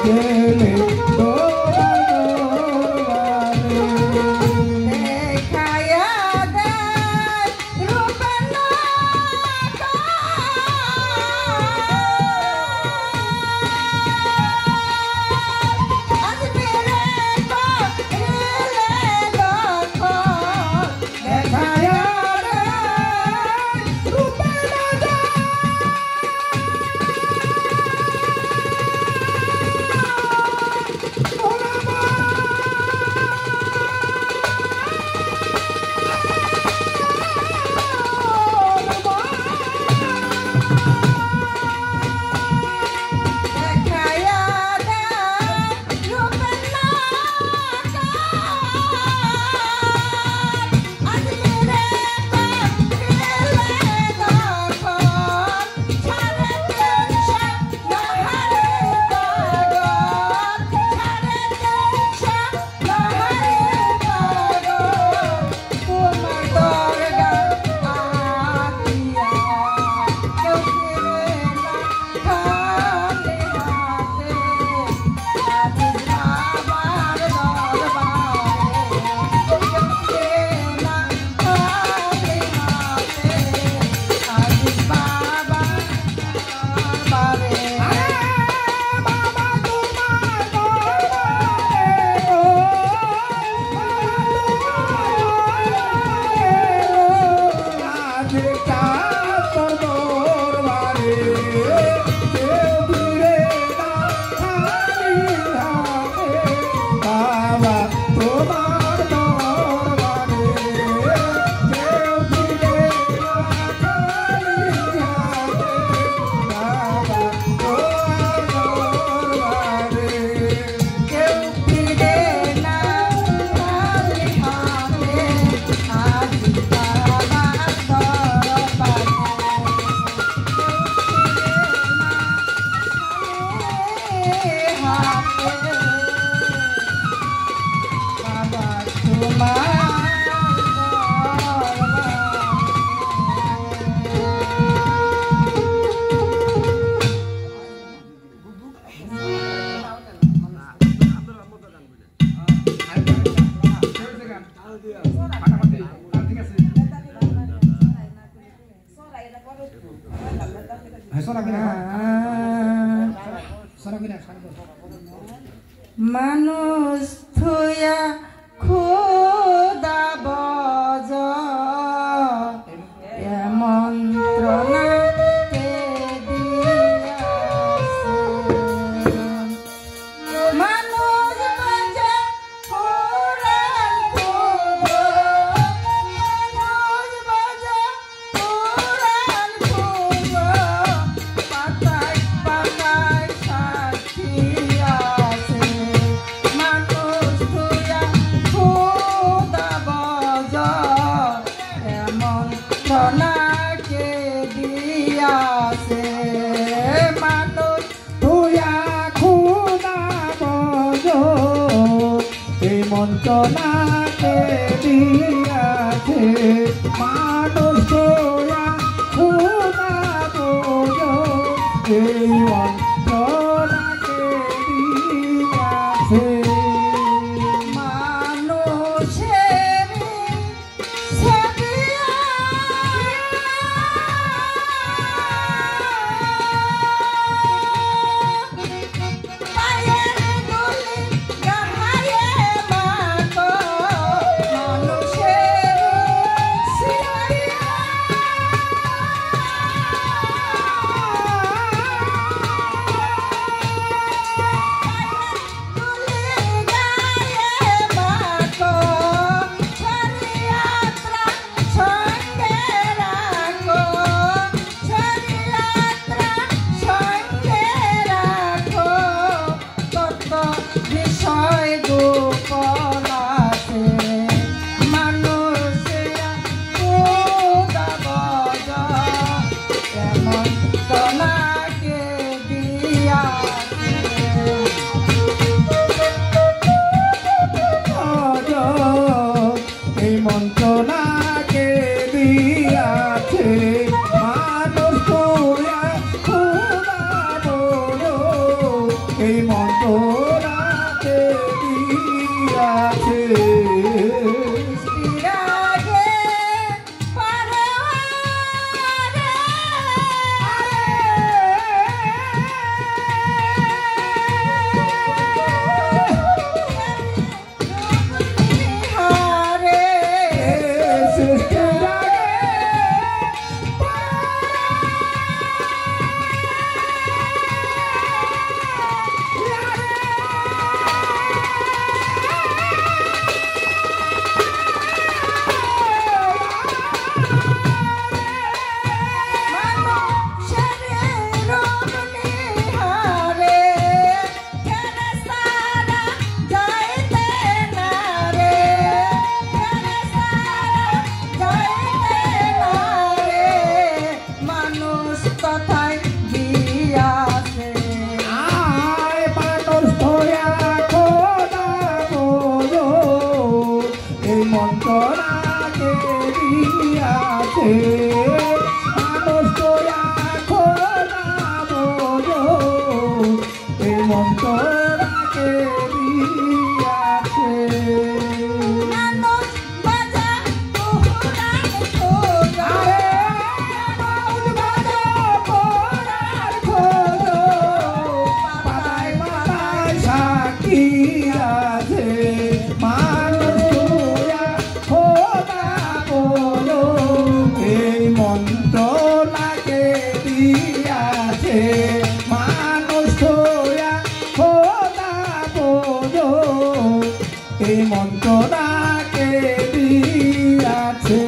গেলে তোমার দরবারে দেখায়া দেয় রূপের দেখায়া দেয় রূপের দেখায়া দেয় রূপের আজমিরে গেলে তখন ছাড়ে তেনশা নাহারে পাগল ছাড়ে তেনশা নাহারে পাগল তোমার দরগা আহিয়া কেউ ফিরে না খালি হাতে আজিজ বাবার দরবারে কেউ ফিরে না খালি হাতে আজিজ বাবার দরবারে বাবা তোমার দরবারে তোর দরবারে কেউ ফিরে না খালি হাতে বাবা তোমার দরবারে কেউ ফিরে না খালি হাতে বাবা তোমার দরবারে কেউ ফিরে না খালি হাতে আজিজ বাবার দরবারে বাবা তোমার মানুষ থুয়া খুদা বজ মন্ত্রণা মানুষ বাজে কোরআন খুঁজো মানুষ বাজে কোরআন খুঁজো পাতায় পাতায় সাক্ষী আছে মানুষ তুইয়া খুদা বজ এমন সোনাকে দিয়াছে মানুষ তুইয়া খুদা বজ এই মন্ত্রণাকে দিয়াছে মানুষ তুইয়া খুদা বজ এই মন্ত্রণাকে দিয়াছে মানুষের সেবিয়া পায়ের দুলি গাহায়ে মাগো মানুষের সেবিয়া মন্ত্রণাকে দিয়াছে মানুষ তোরা খুদা বলো এই মন্ত্র মন্তরাকে দিয়াছে মানুষ বাজা কোহরান খোঁজো আরে মানুষ বাজা কোহরান খোঁজো পাতায় পাতায় সাক্ষী আছে মানুষ তুয়া খোদা বলো এই মন্তরাকে দিয়াছে মানুষ তুয়া খোদা বলো এই মন্তরাকে দিয়াছে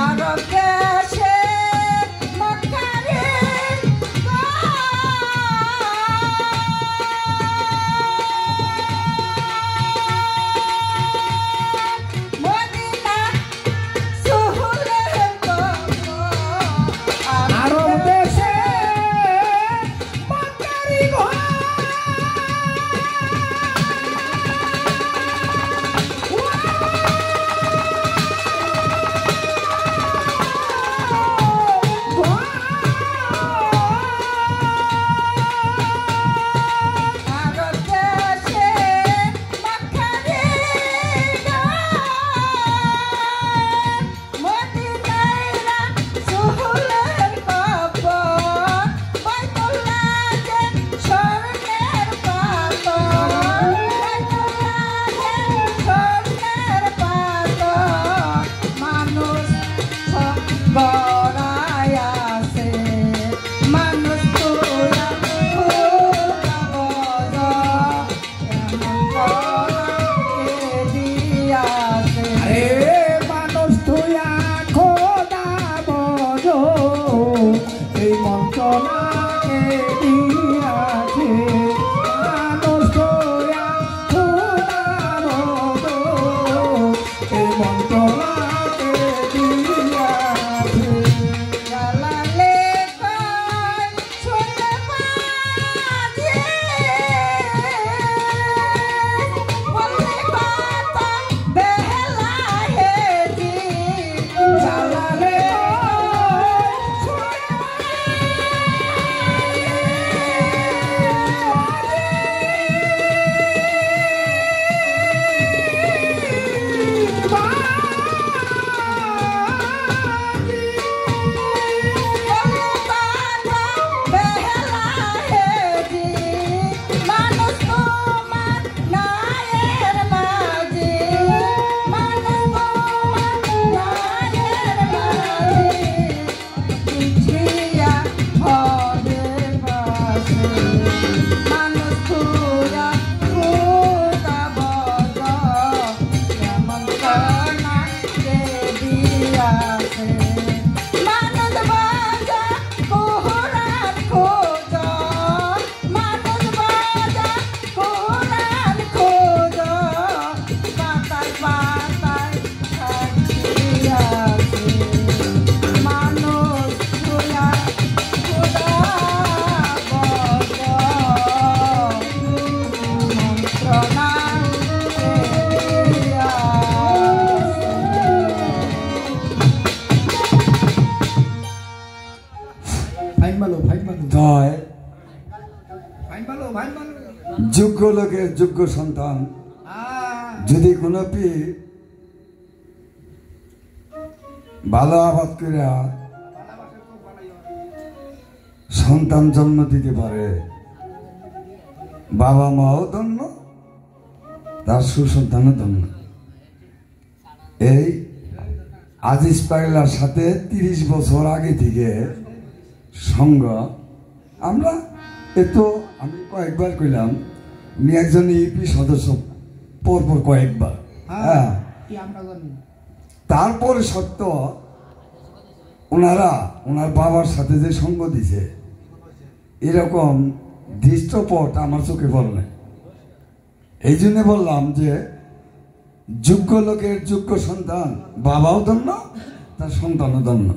আর দেশে মক্কারে মদিনা সুহুলে আরব দেশে মক্কারি ঘর আর দেশে মক্কারে মদিনায়রা সুহুলের কবর বাইতুল্লাহ যে স্বর্গের পাথর বাইতুল্লাহ যে স্বর্গের পাথর মানুষ গড়ায় আছে মানুষ তোরা দিয়াছে আরে মানুষ তুয়া খোদা বলো এই মন্ত্রণাকে দিয়াছে মানুষ তুয়া খোদা বলো এই মন্ত্রণাকে দিয়াছে জালালে কয় শুনে বাজে বলে কথা বেলা হেজি জালালে মানুষ তোমার নায়ের মাঝে মানুষ তোমার নায়ের মাঝে পিছিয়া হবে পাশে মানুষ খুঁজা খুঁজা বজ এমন কানা কে দিয়াছে মানুষ বাজা কোহরান খোঁজ মানুষ বাজা কোহরান খোঁজ পাতায় পাতায় সাক্ষী আছে মানুষ খুঁজা খুঁজা বজ মন্ত্রণা ফাইন মালো তাই ফাইন মালো যোগ্য লোকের যোগ্য সন্তান যদি কোনো পীর ভালো আবাদ করে সন্তান জন্ম দিতে পারে, বাবা মাও ধন্য, তার সুসন্তানও ধন্য। এই আজিজ পাগলার সাথে 30 বছর আগে থেকে সঙ্গ আমরা এতো আমি কয়েকবার কইলাম, উনি একজন ইউপি সদস্য পরপর কয়েকবার, হ্যাঁ, তারপরে সত্য ওনার বাবার সাথে যে সঙ্গ দিছে এরকম দৃষ্টপট আমার চোখে পড়ে না। এই জন্য বললাম যে যোগ্য লোকের যোগ্য সন্তান, বাবাও ধন্য, তার সন্তানও ধন্য।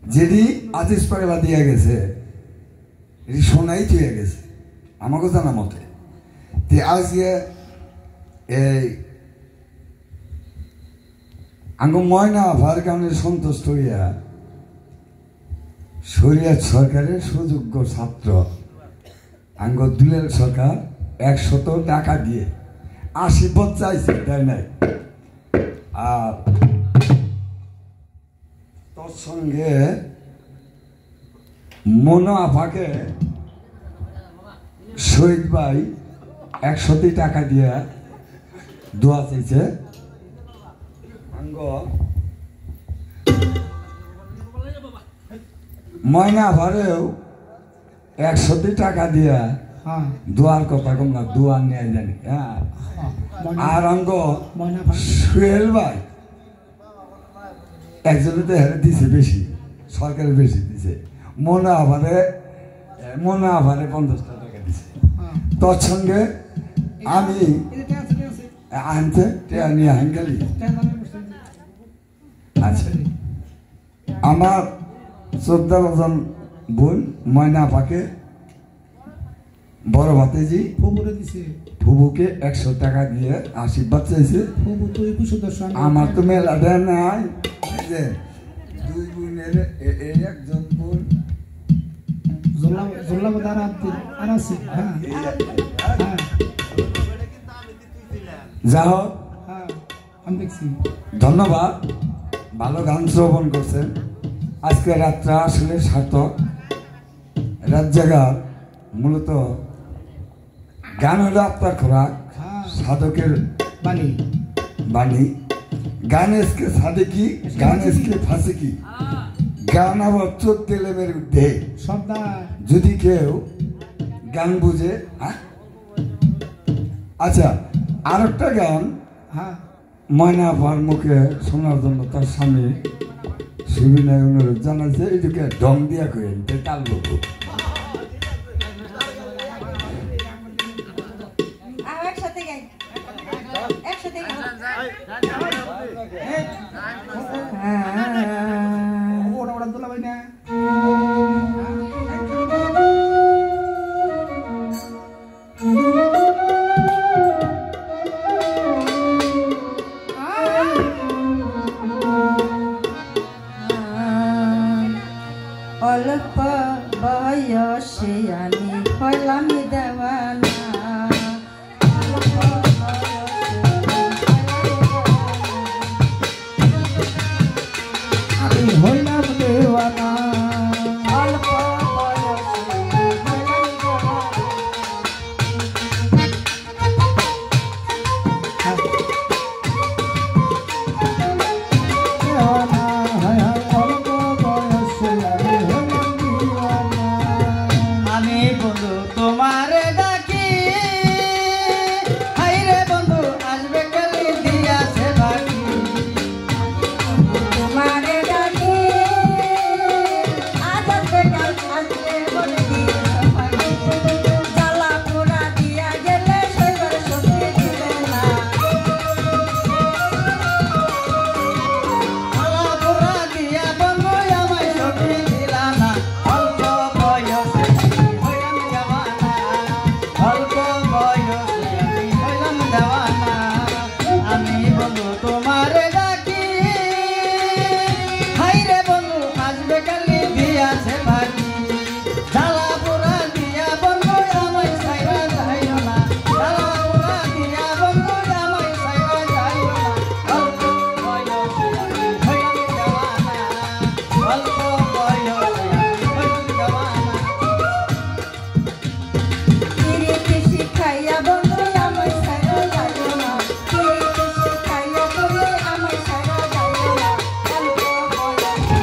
যেটি আজিজ পাগলা দিয়ে গেছে এটি সোনাই দিয়ে গেছে আমাকে জানা মতে। আজকে এই আঙ্গ ময়না আভার কারণে সন্তুষ্ট হইয়া শরিয়ত সরকারের সুযোগ্য ছাত্র আঙ্গ দুলের সরকার 100 টাকা দিয়ে আশীর্বাদ চাইছে, তাই নাই? আর তোর সঙ্গে মনো আফাকে শহীদ ভাই 100 টাকা দিয়ে দোয়া চাইছে। আঙ্গ ময়না আফারেও 100 টাকা দিয়া হ্যাঁ দোয়ার কথা কম না, দোয়া নিয়ে জানি। হ্যাঁ, আর অঙ্গ ময়না ভাই সুহেল ভাই একজনে তো হেরে দিছে বেশি, সরকারের বেশি দিছে। মনে আভারে 50 টাকা দিছে। হ্যাঁ তোর সঙ্গে আমি এটা আছে আনতে নিয়ে হাঙ্গালি। আচ্ছা, আমার 14 জন বোন ময়না আপাকে বড় ভাতেজি খবরে দিছে ফুবুকে 100 টাকা দিয়ে আশীর্বাদ চাইছে। খবর তো 21 আমার তো মেলাটা নাই। এই যে 2 বোনের এই একজন বোন জোল্লা বাদার আর আছে। হ্যাঁ হ্যাঁ যা হোক, হ্যাঁ আমি দেখছি। ধন্যবাদ, ভালো গান শ্রবণ করছেন। আজকে রাতটা আসলে সার্থক। রাত জাগার মূলত গান হলো আপনার খোরাক, হ্যাঁ সাধকের বাণী বাণী। গান এসকে সাদেকি, গান এসকে ফাঁসেকি, গান আবার 14 লেভের ঊর্ধ্বে। সর্দার যদি কেউ গান বুঝে, হ্যাঁ আচ্ছা, আর একটা গান হ্যাঁ ময়না আপার মুখে শোনার জন্য তার স্বামী সুবিনয় অনুরোধ জানাচ্ছে। এদিকে ঢং দিয়া করেন তার লোক একসাথে গাই, একসাথে গাই। ওরা ওরা তোলা ভাই না অল্প বয়সে আমি হইলাম দেওয়ানা, অল্প আমি হইলাম দেওয়ানা। অল্প বয়সে হইলাম দেওয়ানা, হায় হায় অল্প বয়সে আমি হইলাম দেওয়ানা। আমি বন্ধু তোমার ডাকি, হাইরে বন্ধু আসবে কালি দিয়াছে বাকি। তোমারে ডাকি, আজ আসবে কাল আসবে বলে দিয়ে সবাই। জ্বালা পোড়া দিয়া গেলে সইবার শক্তি দিলে না। আলা পোড়া দিয়া বন্ধু আমায় শক্তি দিলা না। অল্প বয়সে আমি হইলাম দেওয়ানা, অল্প বয়সে আমি হইলাম দেওয়ানা। আমি বন্ধু তোমার ডাকি, হাইরে বন্ধু আসবে কালি দিয়াছে বাকি। জ্বালা পোড়া দিয়া বন্ধু আমায় ছাইরা যাইও না, জ্বালা পোড়া দিয়া বন্ধু আমায় ছাইরা যাইও না। অল্প বয়সে আমি হইলাম দেওয়ানা, অল্প বয়সে আমি হইলাম দেওয়ানা। কিরিটি শিখাইয়া বন্ধু আমায় ছাইরা যাইও না, কিরিটি শিখাইয়া বলে আমায় ছাইরা যাইও না। অল্প বয়সে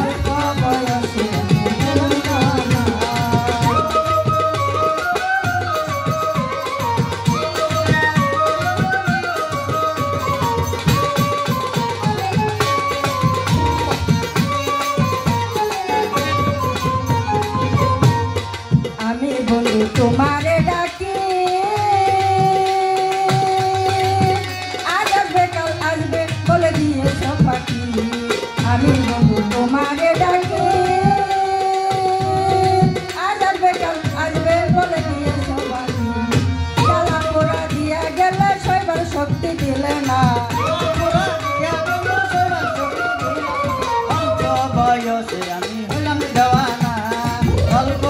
অল্প বয়সে আমি বন্ধু তোমারে ডাকি, আজ আসবে কাল আসবে বলে দিয়েছ পাখি। আমি বন্ধু তোমারে ডাকি, আজ আসবে কাল আসবে বলে দিয়েছ পাখি। জ্বালা পোড়া দিয়া গেলে সইবার শক্তি দিলে না। অল্প বয়সে আমি হইলাম দেওয়ানা, অল্প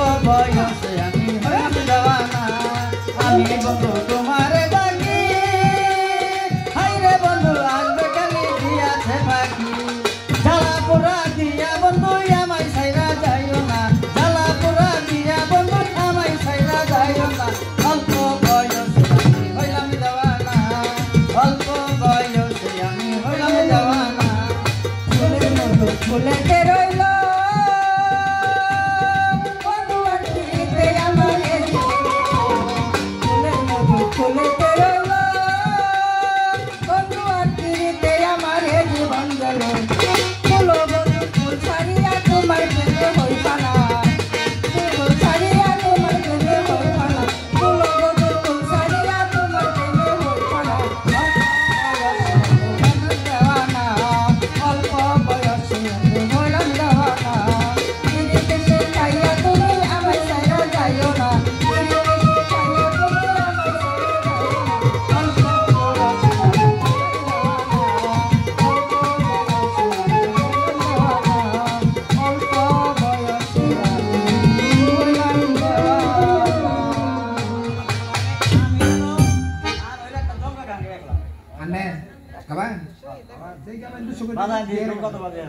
বাজার দিয়ে কত বাজে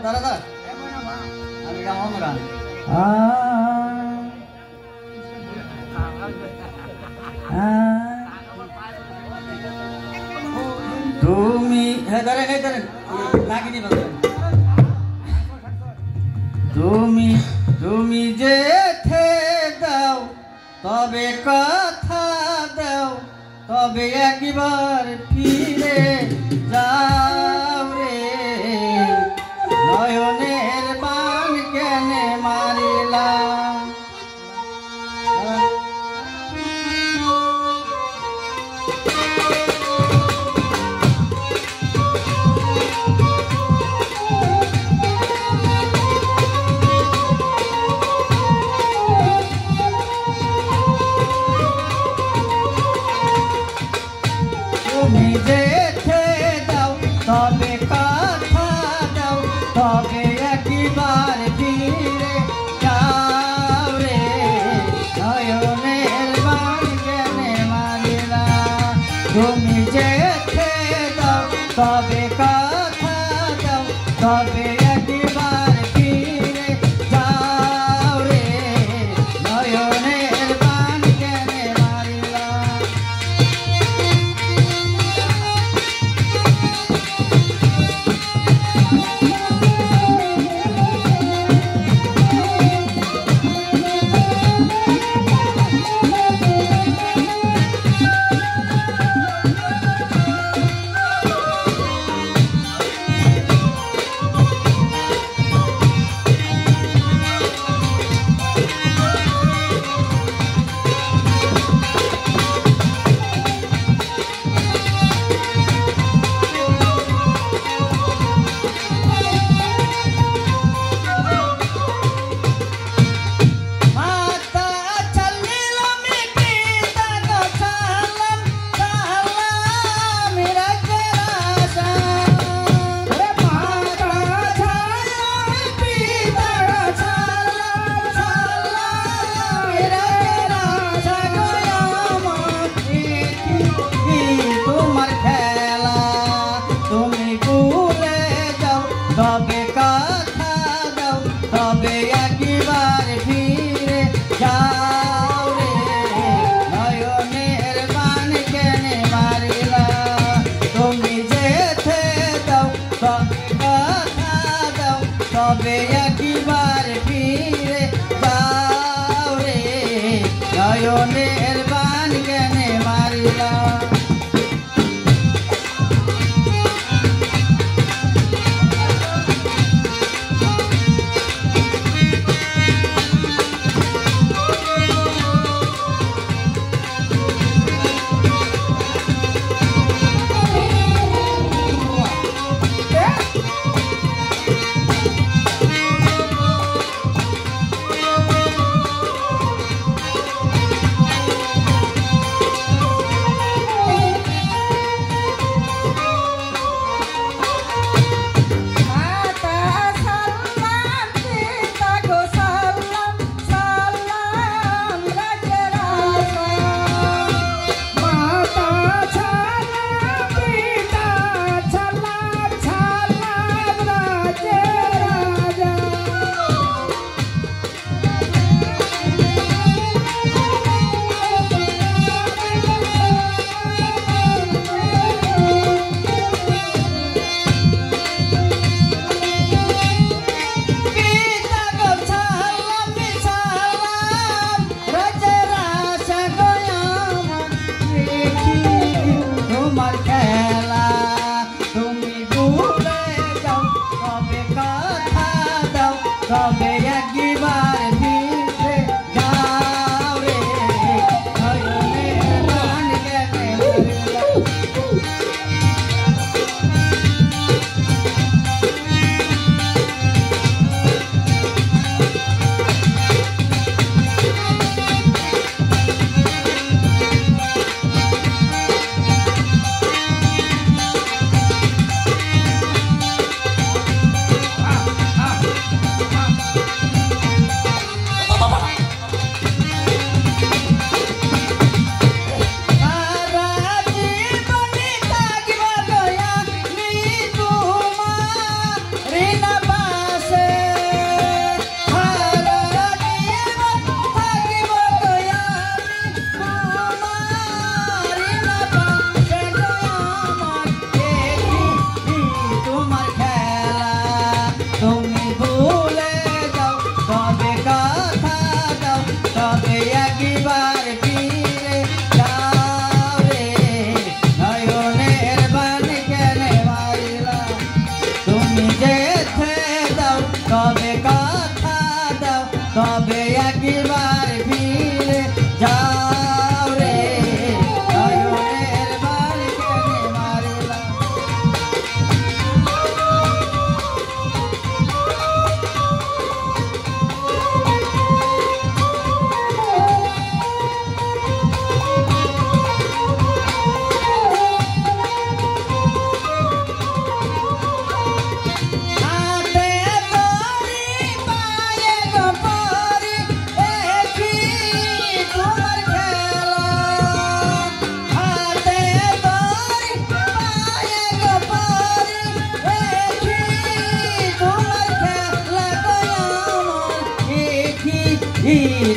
দাঁড়া দাঁড়া আমি গাওয়াম গান তুমি হ্যাঁ ধরেন এই ধরেন লাগিনি বলবেন তুমি তুমি যে দাও তবে কথা দাও তবে একবার ফিরে যাও রে নয়নের বান কেনে মারিলাম তুমি যেতে দাও তবে কথা দাও তবে একবার ফিরে যাও রে নয়নের বান কেনে মারিলাম তুমি যেতে দাও তবে কথা দাও তবে একবার ফিরে যাও রে নয়নের বান কেনে মারিলাম তবে কথা দাও তবে একবার ফিরে যাও রে নয়নের বান কেনে মারিলা তুমি যেতে দাও তবে কথা দাও তবে একবার ফিরে যাও রে নয়নের বান কেনে মারিলা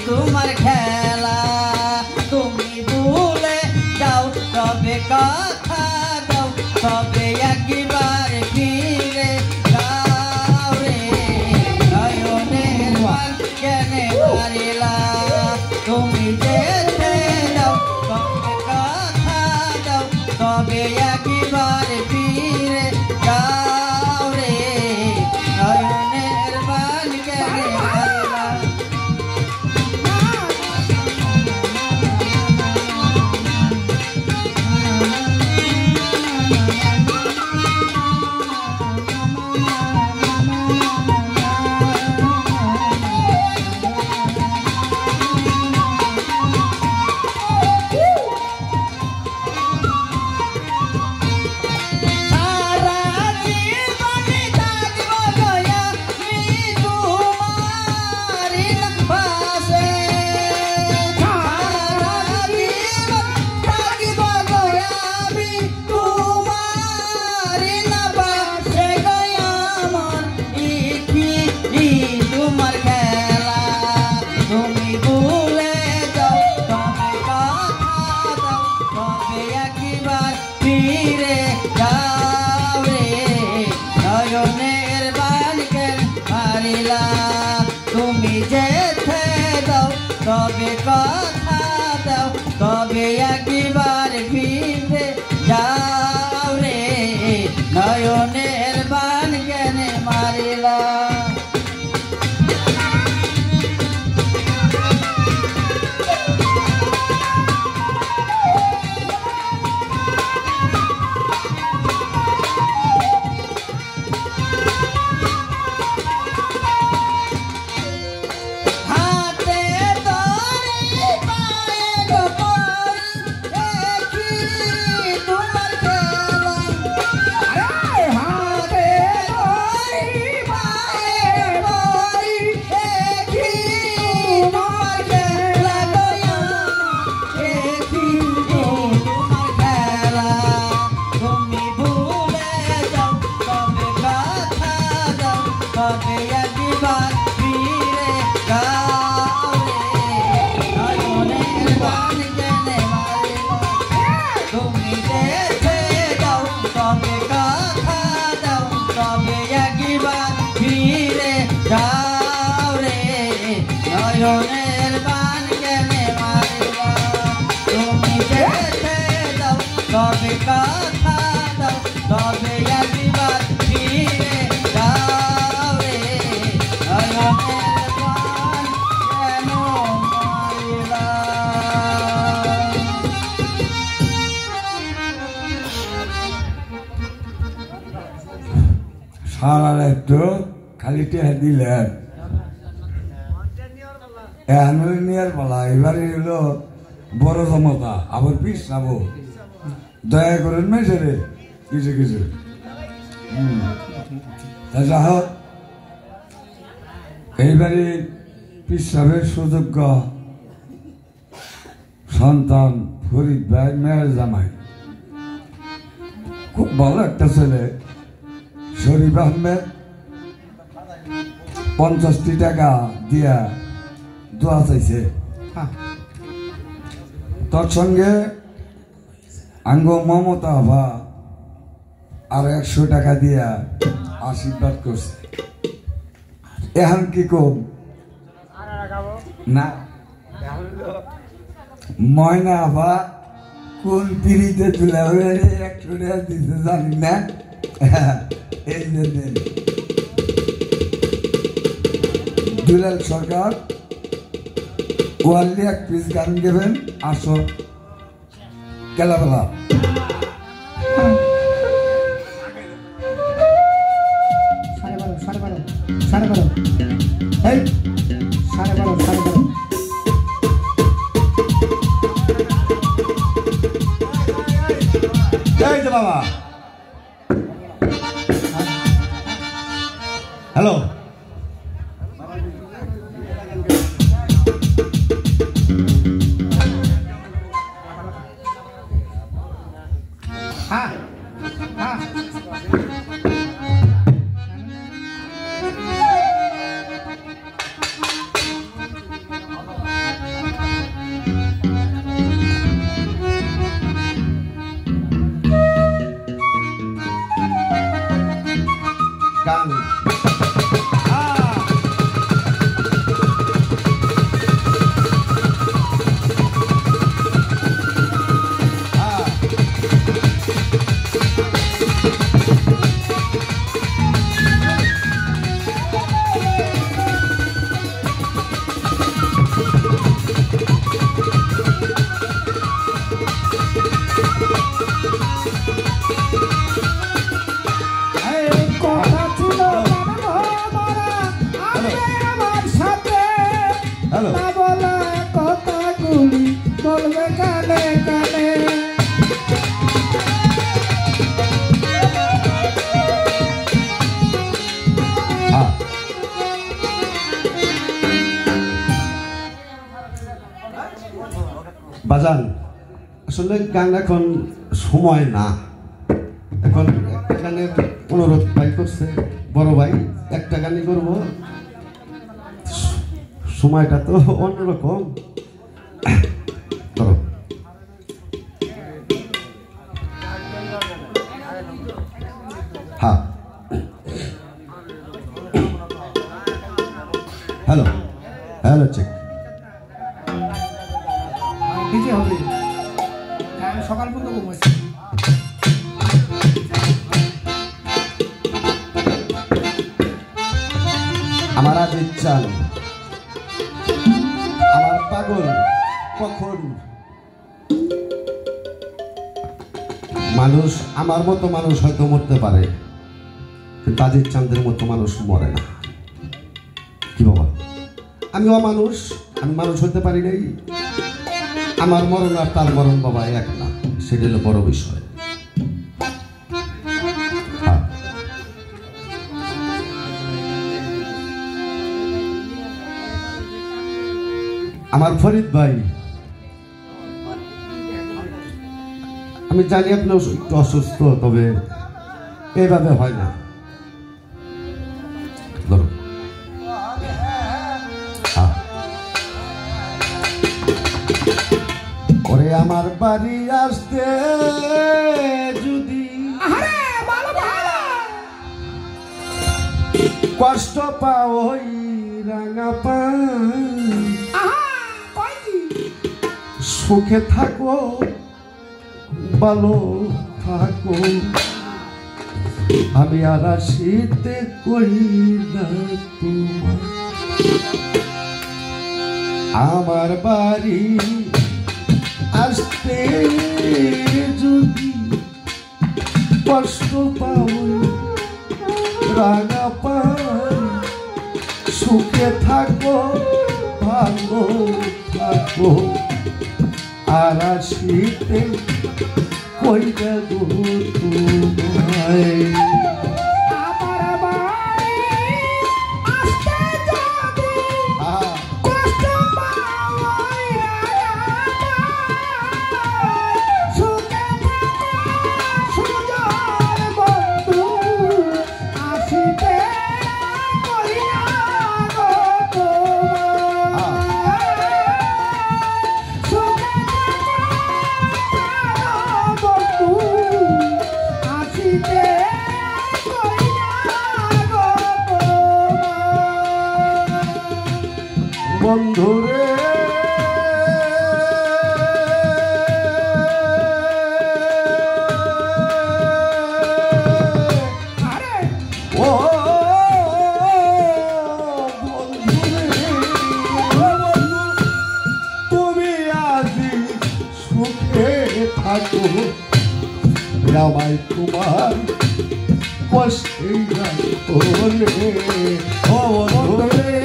তোমার খেলা তুমি ভুলে যাও তবে কথা দাও তবে একবার ফিরে যাও রে নয়নের মান কেনে মারিলা তুমি যেতে দাও তবে কথা দাও তবে একবার ফিরে যাও রে নয়নের মান কেনে মারিলা তবে কথা দাও তবে একবার ফিরে যাও রে নয়নের বান কেনে মারিলা নয়নের বান কেনে মারিলা তুমি যেতে দাও তবে কথা দাও তবে একবার ফিরে যাও রে নয়নের বান কেন মারিলা সারা একটু খালি টেহা দিলেন নিয়ার পালা এবারে হলো বড় জমতা আবার পিস নাবো দয়া করেন নাই রে কিছু কিছু যা হোক এইবারে পিসাবের সুযোগ্য সন্তান ফরিদ ভাই মেয়ের জামাই খুব ভালো একটা ছেলে শরীফ আহমেদ 50টি টাকা দিয়া দোয়া চাইছে তোর সঙ্গে আঙ্গ মমতা আভা আর 100 টাকা দিয়া আশীর্বাদ করছে এখন কি কম না ময়না আভা কোন পিড়িতে তুলে 100 টাকা দিতে জানি না এই জন্য দুলাল সরকার ওয়ালি এক পিস গান দেবেন আসো কেলাবেলা সাড়ে বারো এই সাড়ে বারো এই যে বাবা হ্যালো হ্যাঁ হ্যাঁ গান কথা ছিল আমার সাথে হ্যালো না বলা কথাগুলি বলবে কানে কানে হ্যাঁ বাজান আসলে গান এখন সময় না এখন একটা গানের অনুরোধ ভাই করছে বড় ভাই একটা গানই করবো সময়টা তো অন্যরকম করো হ্যাঁ হ্যালো হ্যালো চেক ডিজে হবে আমি সকাল পর্যন্ত ঘুমাইছি আমার আজ ইচ্ছা আমার পাগল কখন মানুষ আমার মতো মানুষ হয়তো মরতে পারে কিন্তু আজিজ চাঁদের মতো মানুষ মরে না কি বাবা আমি অমানুষ আমি মানুষ হতে পারি নাই আমার মরণ আর তার মরণ বাবা এক না সেটা হলো বড় বিষয় হ্যাঁ আমার ফরিদ ভাই আমি জানি আপনি একটু অসুস্থ তবে এইভাবে হয় না ধরুন ওরে আমার বাড়ি আসতে যদি কষ্ট পাওই রাঙা পা সুখে থাকো ভালো থাকো আমি আর আসিতে কই না তোমার আমার বাড়ি আসতে যদি কষ্ট পাওই রাঙা পাই সুখে থাকো ভালো থাকো আর আসিতে কই না গো তোমায় আমার বাড়ি আসতে যদি কষ্ট পাওয়াই সুখে সুজন বন্ধু আসিতে কই না গো বন্ধুরে ও তুমি আজি সুখে থাকো আমায় তোমার কষ্টে রাখো রে ও বন্ধুরে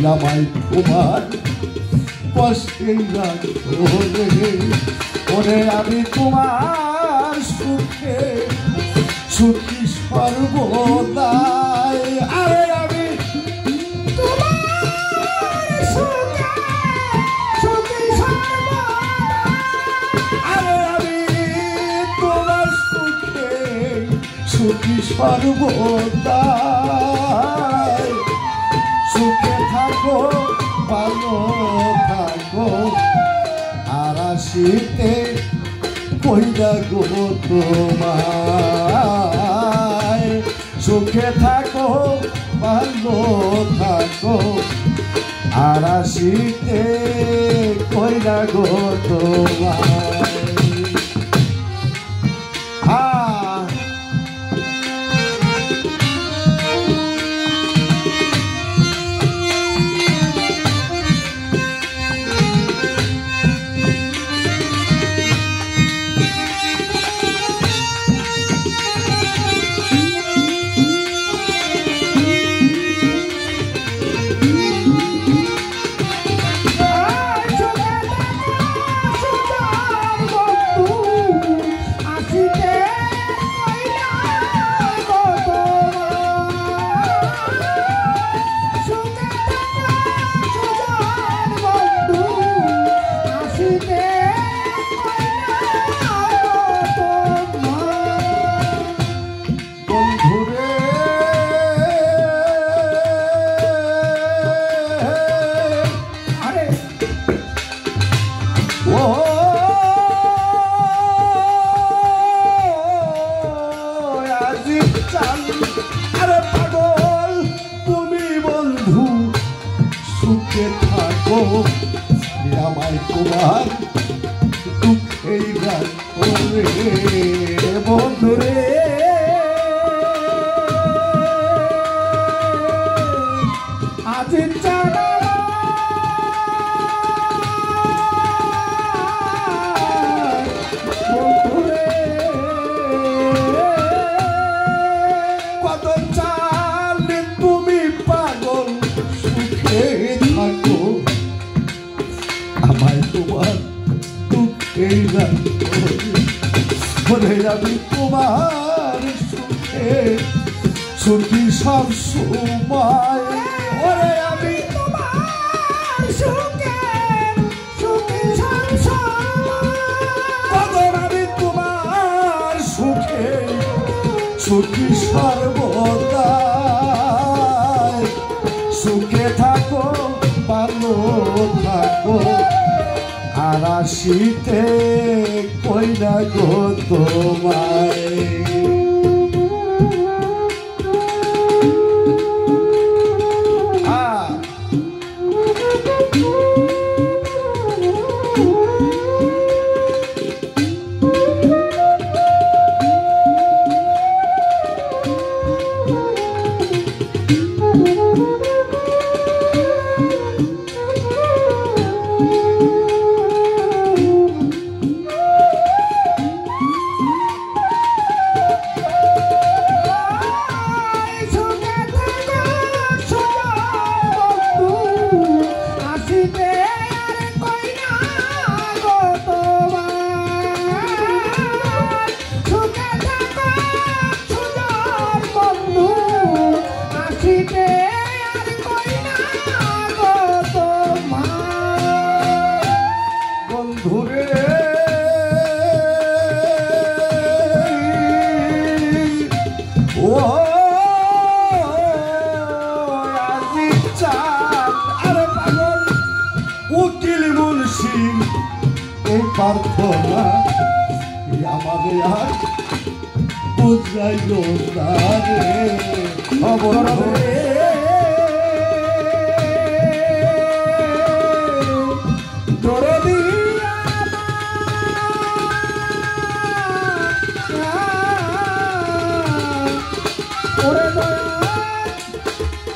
আমায় তোমার কষ্টে রাখো রে ওরে আমি তোমার সুখে সুখী সর্বদাই আরে আমি তোমার সুখে সুখী সর্বদাই সর্বদাই সুখে থাকো ভালো থাকো আর আসিতে কইরা গো তোমায় সুখে থাকো ভালো থাকো আর আসিতে কইরা গো তোমায় আরে পাগল তুমি বন্ধু সুখে থাকো আমায় তোমার দুঃখেই রাখো রে বন্ধু রে আজ চারা আমি তোমার সুখে সুখী সব সময় ওরে আমি তোমার সুখে সুখী সব সময় আমি তোমার সুখে সুখী সর্বদা সুখে থাকো ভালো থাকো আর আসিতে কইরা গো তোমায় প্রার্থনা আমাদের আর বুঝাইল না রে খবর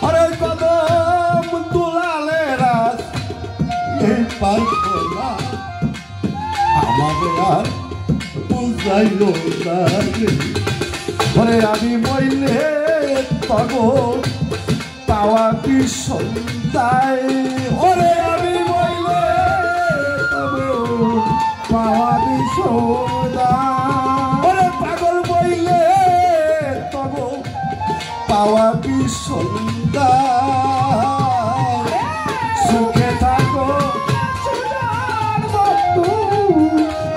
হরে কদম তুলালে রাত এই প্রার্থনা আমাদের আর বুঝাইল না রে ঘরে আমি মইলে তব পাওয়া কি সন্তায় ওরে আমি মইলে তব পাওয়া কি সন্তায় ওরে পাগল মইলে তব পাওয়া কি সন্তায় সুখে থাকো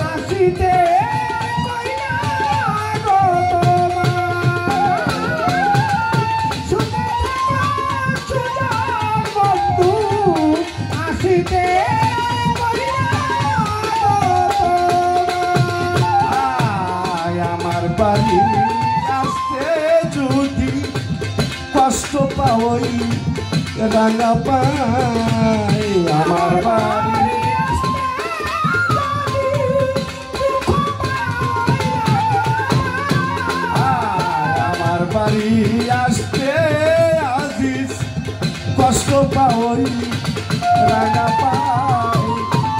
আসিতে পাওই রাঙা পাই আমার বাড়ি আমার বাড়ি আসতে আজিজ কষ্ট পাওই রাঙা পাই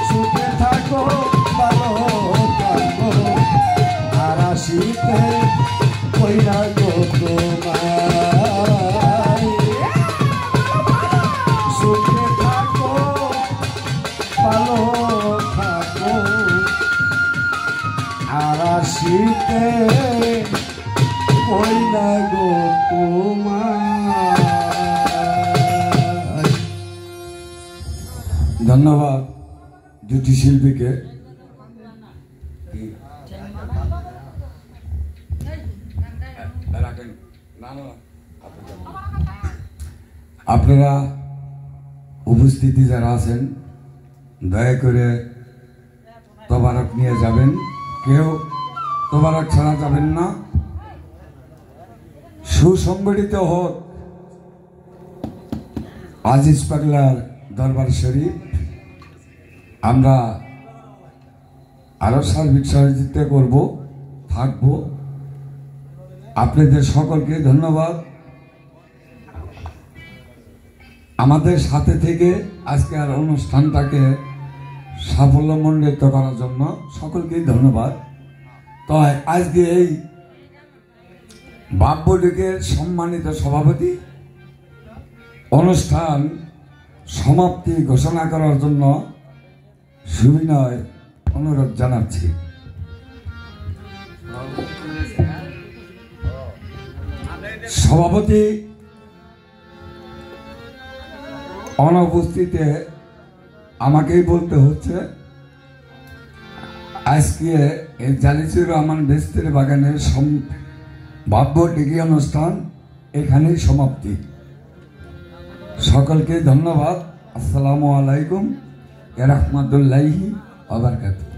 সুখে থাকো ভালো থাকো আর আসিতে কইরা গো তোমার সুখে থাকো ভালো থাকো আর আসিতে কইরা গো তোমার। ধন্যবাদ দুটি শিল্পীকে। আপনারা উপস্থিতি যারা আছেন দয়া করে তবারক নিয়ে যাবেন, কেউ তবারক ছাড়া যাবেন না। সুসংগঠিত হোক আজিজ পাগলার দরবার শরীফ। আমরা আরো সার্বিক সহযোগিতা করব, থাকবো। আপনাদের সকলকে ধন্যবাদ আমাদের সাথে থেকে আজকের অনুষ্ঠানটাকে সাফল্যমণ্ডিত করার জন্য সকলকেই ধন্যবাদ। তো আজকে এই বাপ্যডিকের সম্মানিত সভাপতি অনুষ্ঠান সমাপ্তি ঘোষণা করার জন্য সুবিনয় অনুরোধ জানাচ্ছি। সভাপতি অনুপস্থিতে আমাকেই বলতে হচ্ছে আজকে এই জালিসুর রহমান বেস্তের বাগানের বাপ্য ডিগ্রি অনুষ্ঠান এখানেই সমাপ্তি। সকলকে ধন্যবাদ। আসসালামু আলাইকুম ওয়া রাহমাতুল্লাহি ওয়া বারাকাতুহু।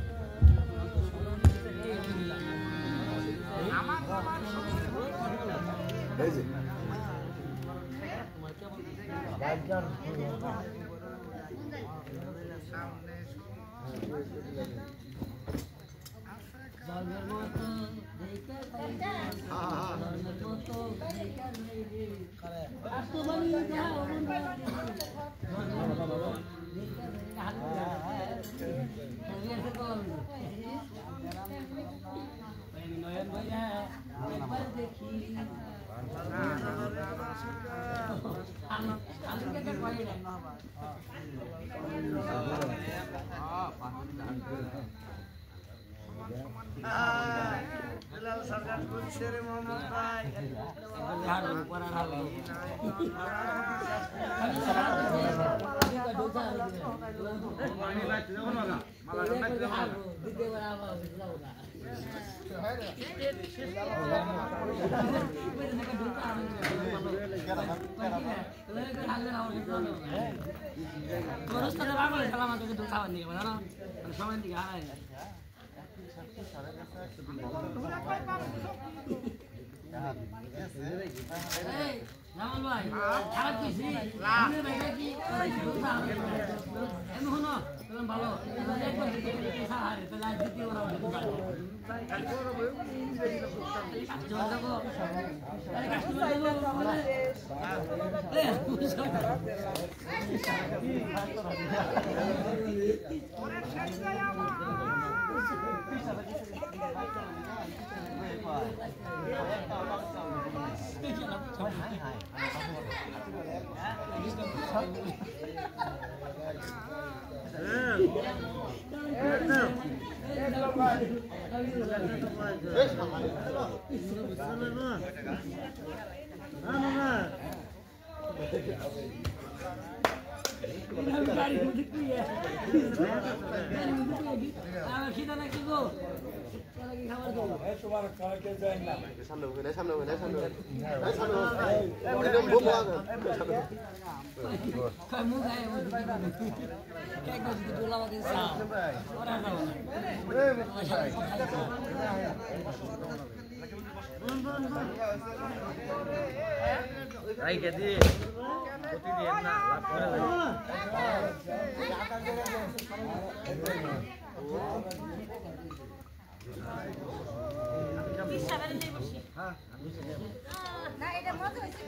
রাইখে দিয়ে প্রতিদিন না লাভ করে না এটা মজা হইছে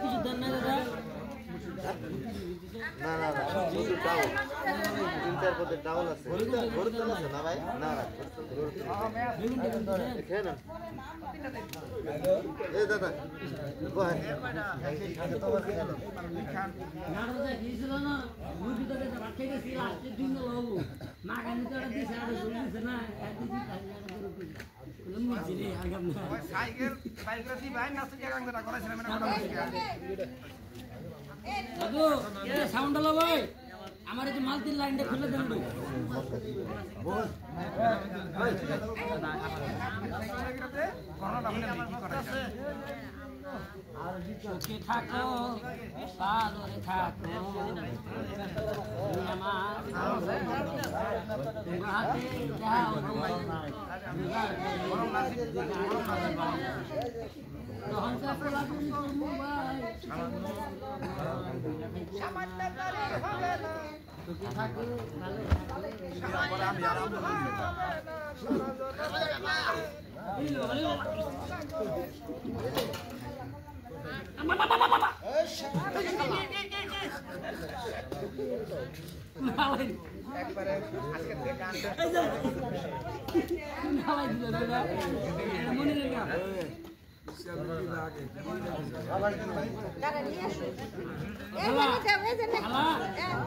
কিছু দেন না দাদা না না না শুধু ডাউন 3-4 পদের ডাউন আছে গরুর তেল আছে না ভাই না না খেয়ে না এই দাদা বহেন নাড়া দিয়েছিল না মুরগি তো রাখতে গেছি লাস্টে দিন লোক মা গানি তো দিছে আর দিছে না একদিন তাই মুরগি রে আগাম না সাইকেল দি ভাই নাচে জায়গা আমরা করেছিলাম না দাদু এটা সাউন্ড হলো ভাই আমার এই মালতির লাইনটা খুলে দেন তো সুখে থাকো ভালোরে থাকো আমার হাতে যাও সুখে থাকো একবারে আজকে থেকে গান মনে রেখা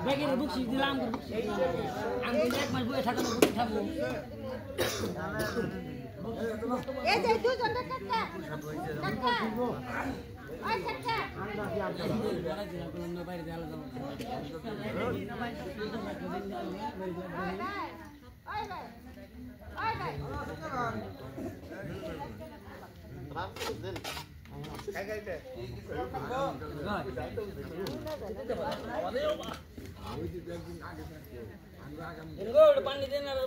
ব্যাগের বুকসি দিলাম আমি এক মাস বয়ে থাকবো বুকসি থাকবো এই যে দুজন কাকা কাকা ওই কাকা বাইরে দেওয়া যাবো ওই ভাই ওই ভাই দেন খাইতে পানি দেন আর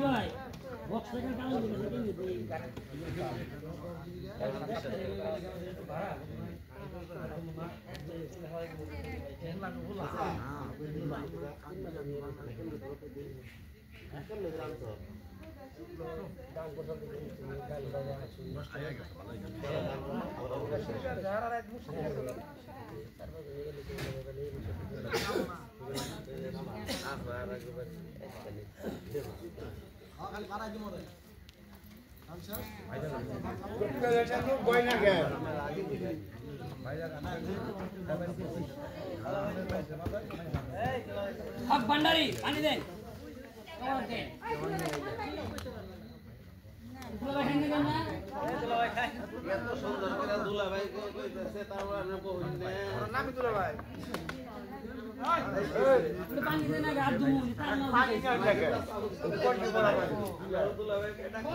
ভাই বক্স থেকে কাজ হক ভান্ডারি পানি দেন এত সুন্দর করে দুলা ভাই কইতেছে তারপর আমরা কইন না নামি তুলে ভাই পানি দেন আগে হাত ধুমু তার না পানি না লাগে কোন কি বলা ভাই দুলা ভাই এটা কি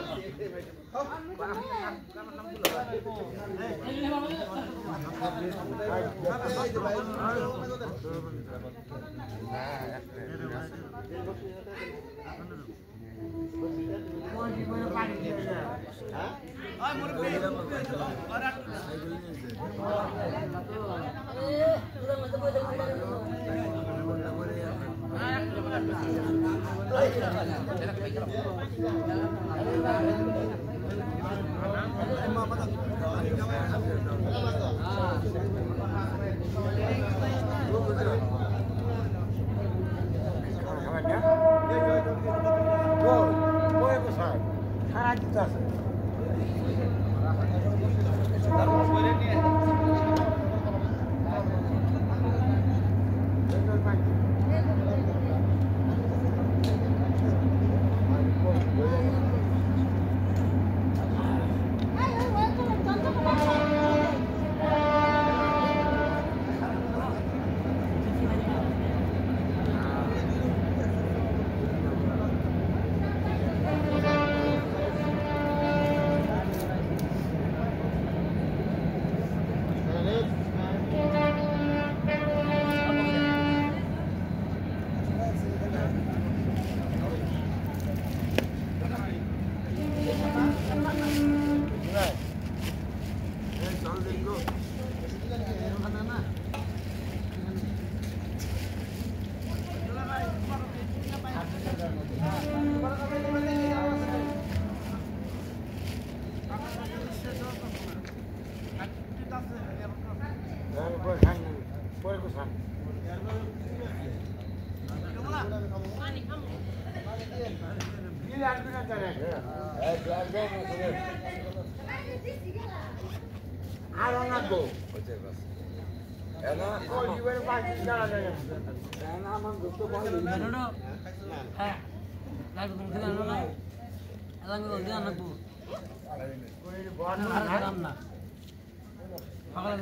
সকালে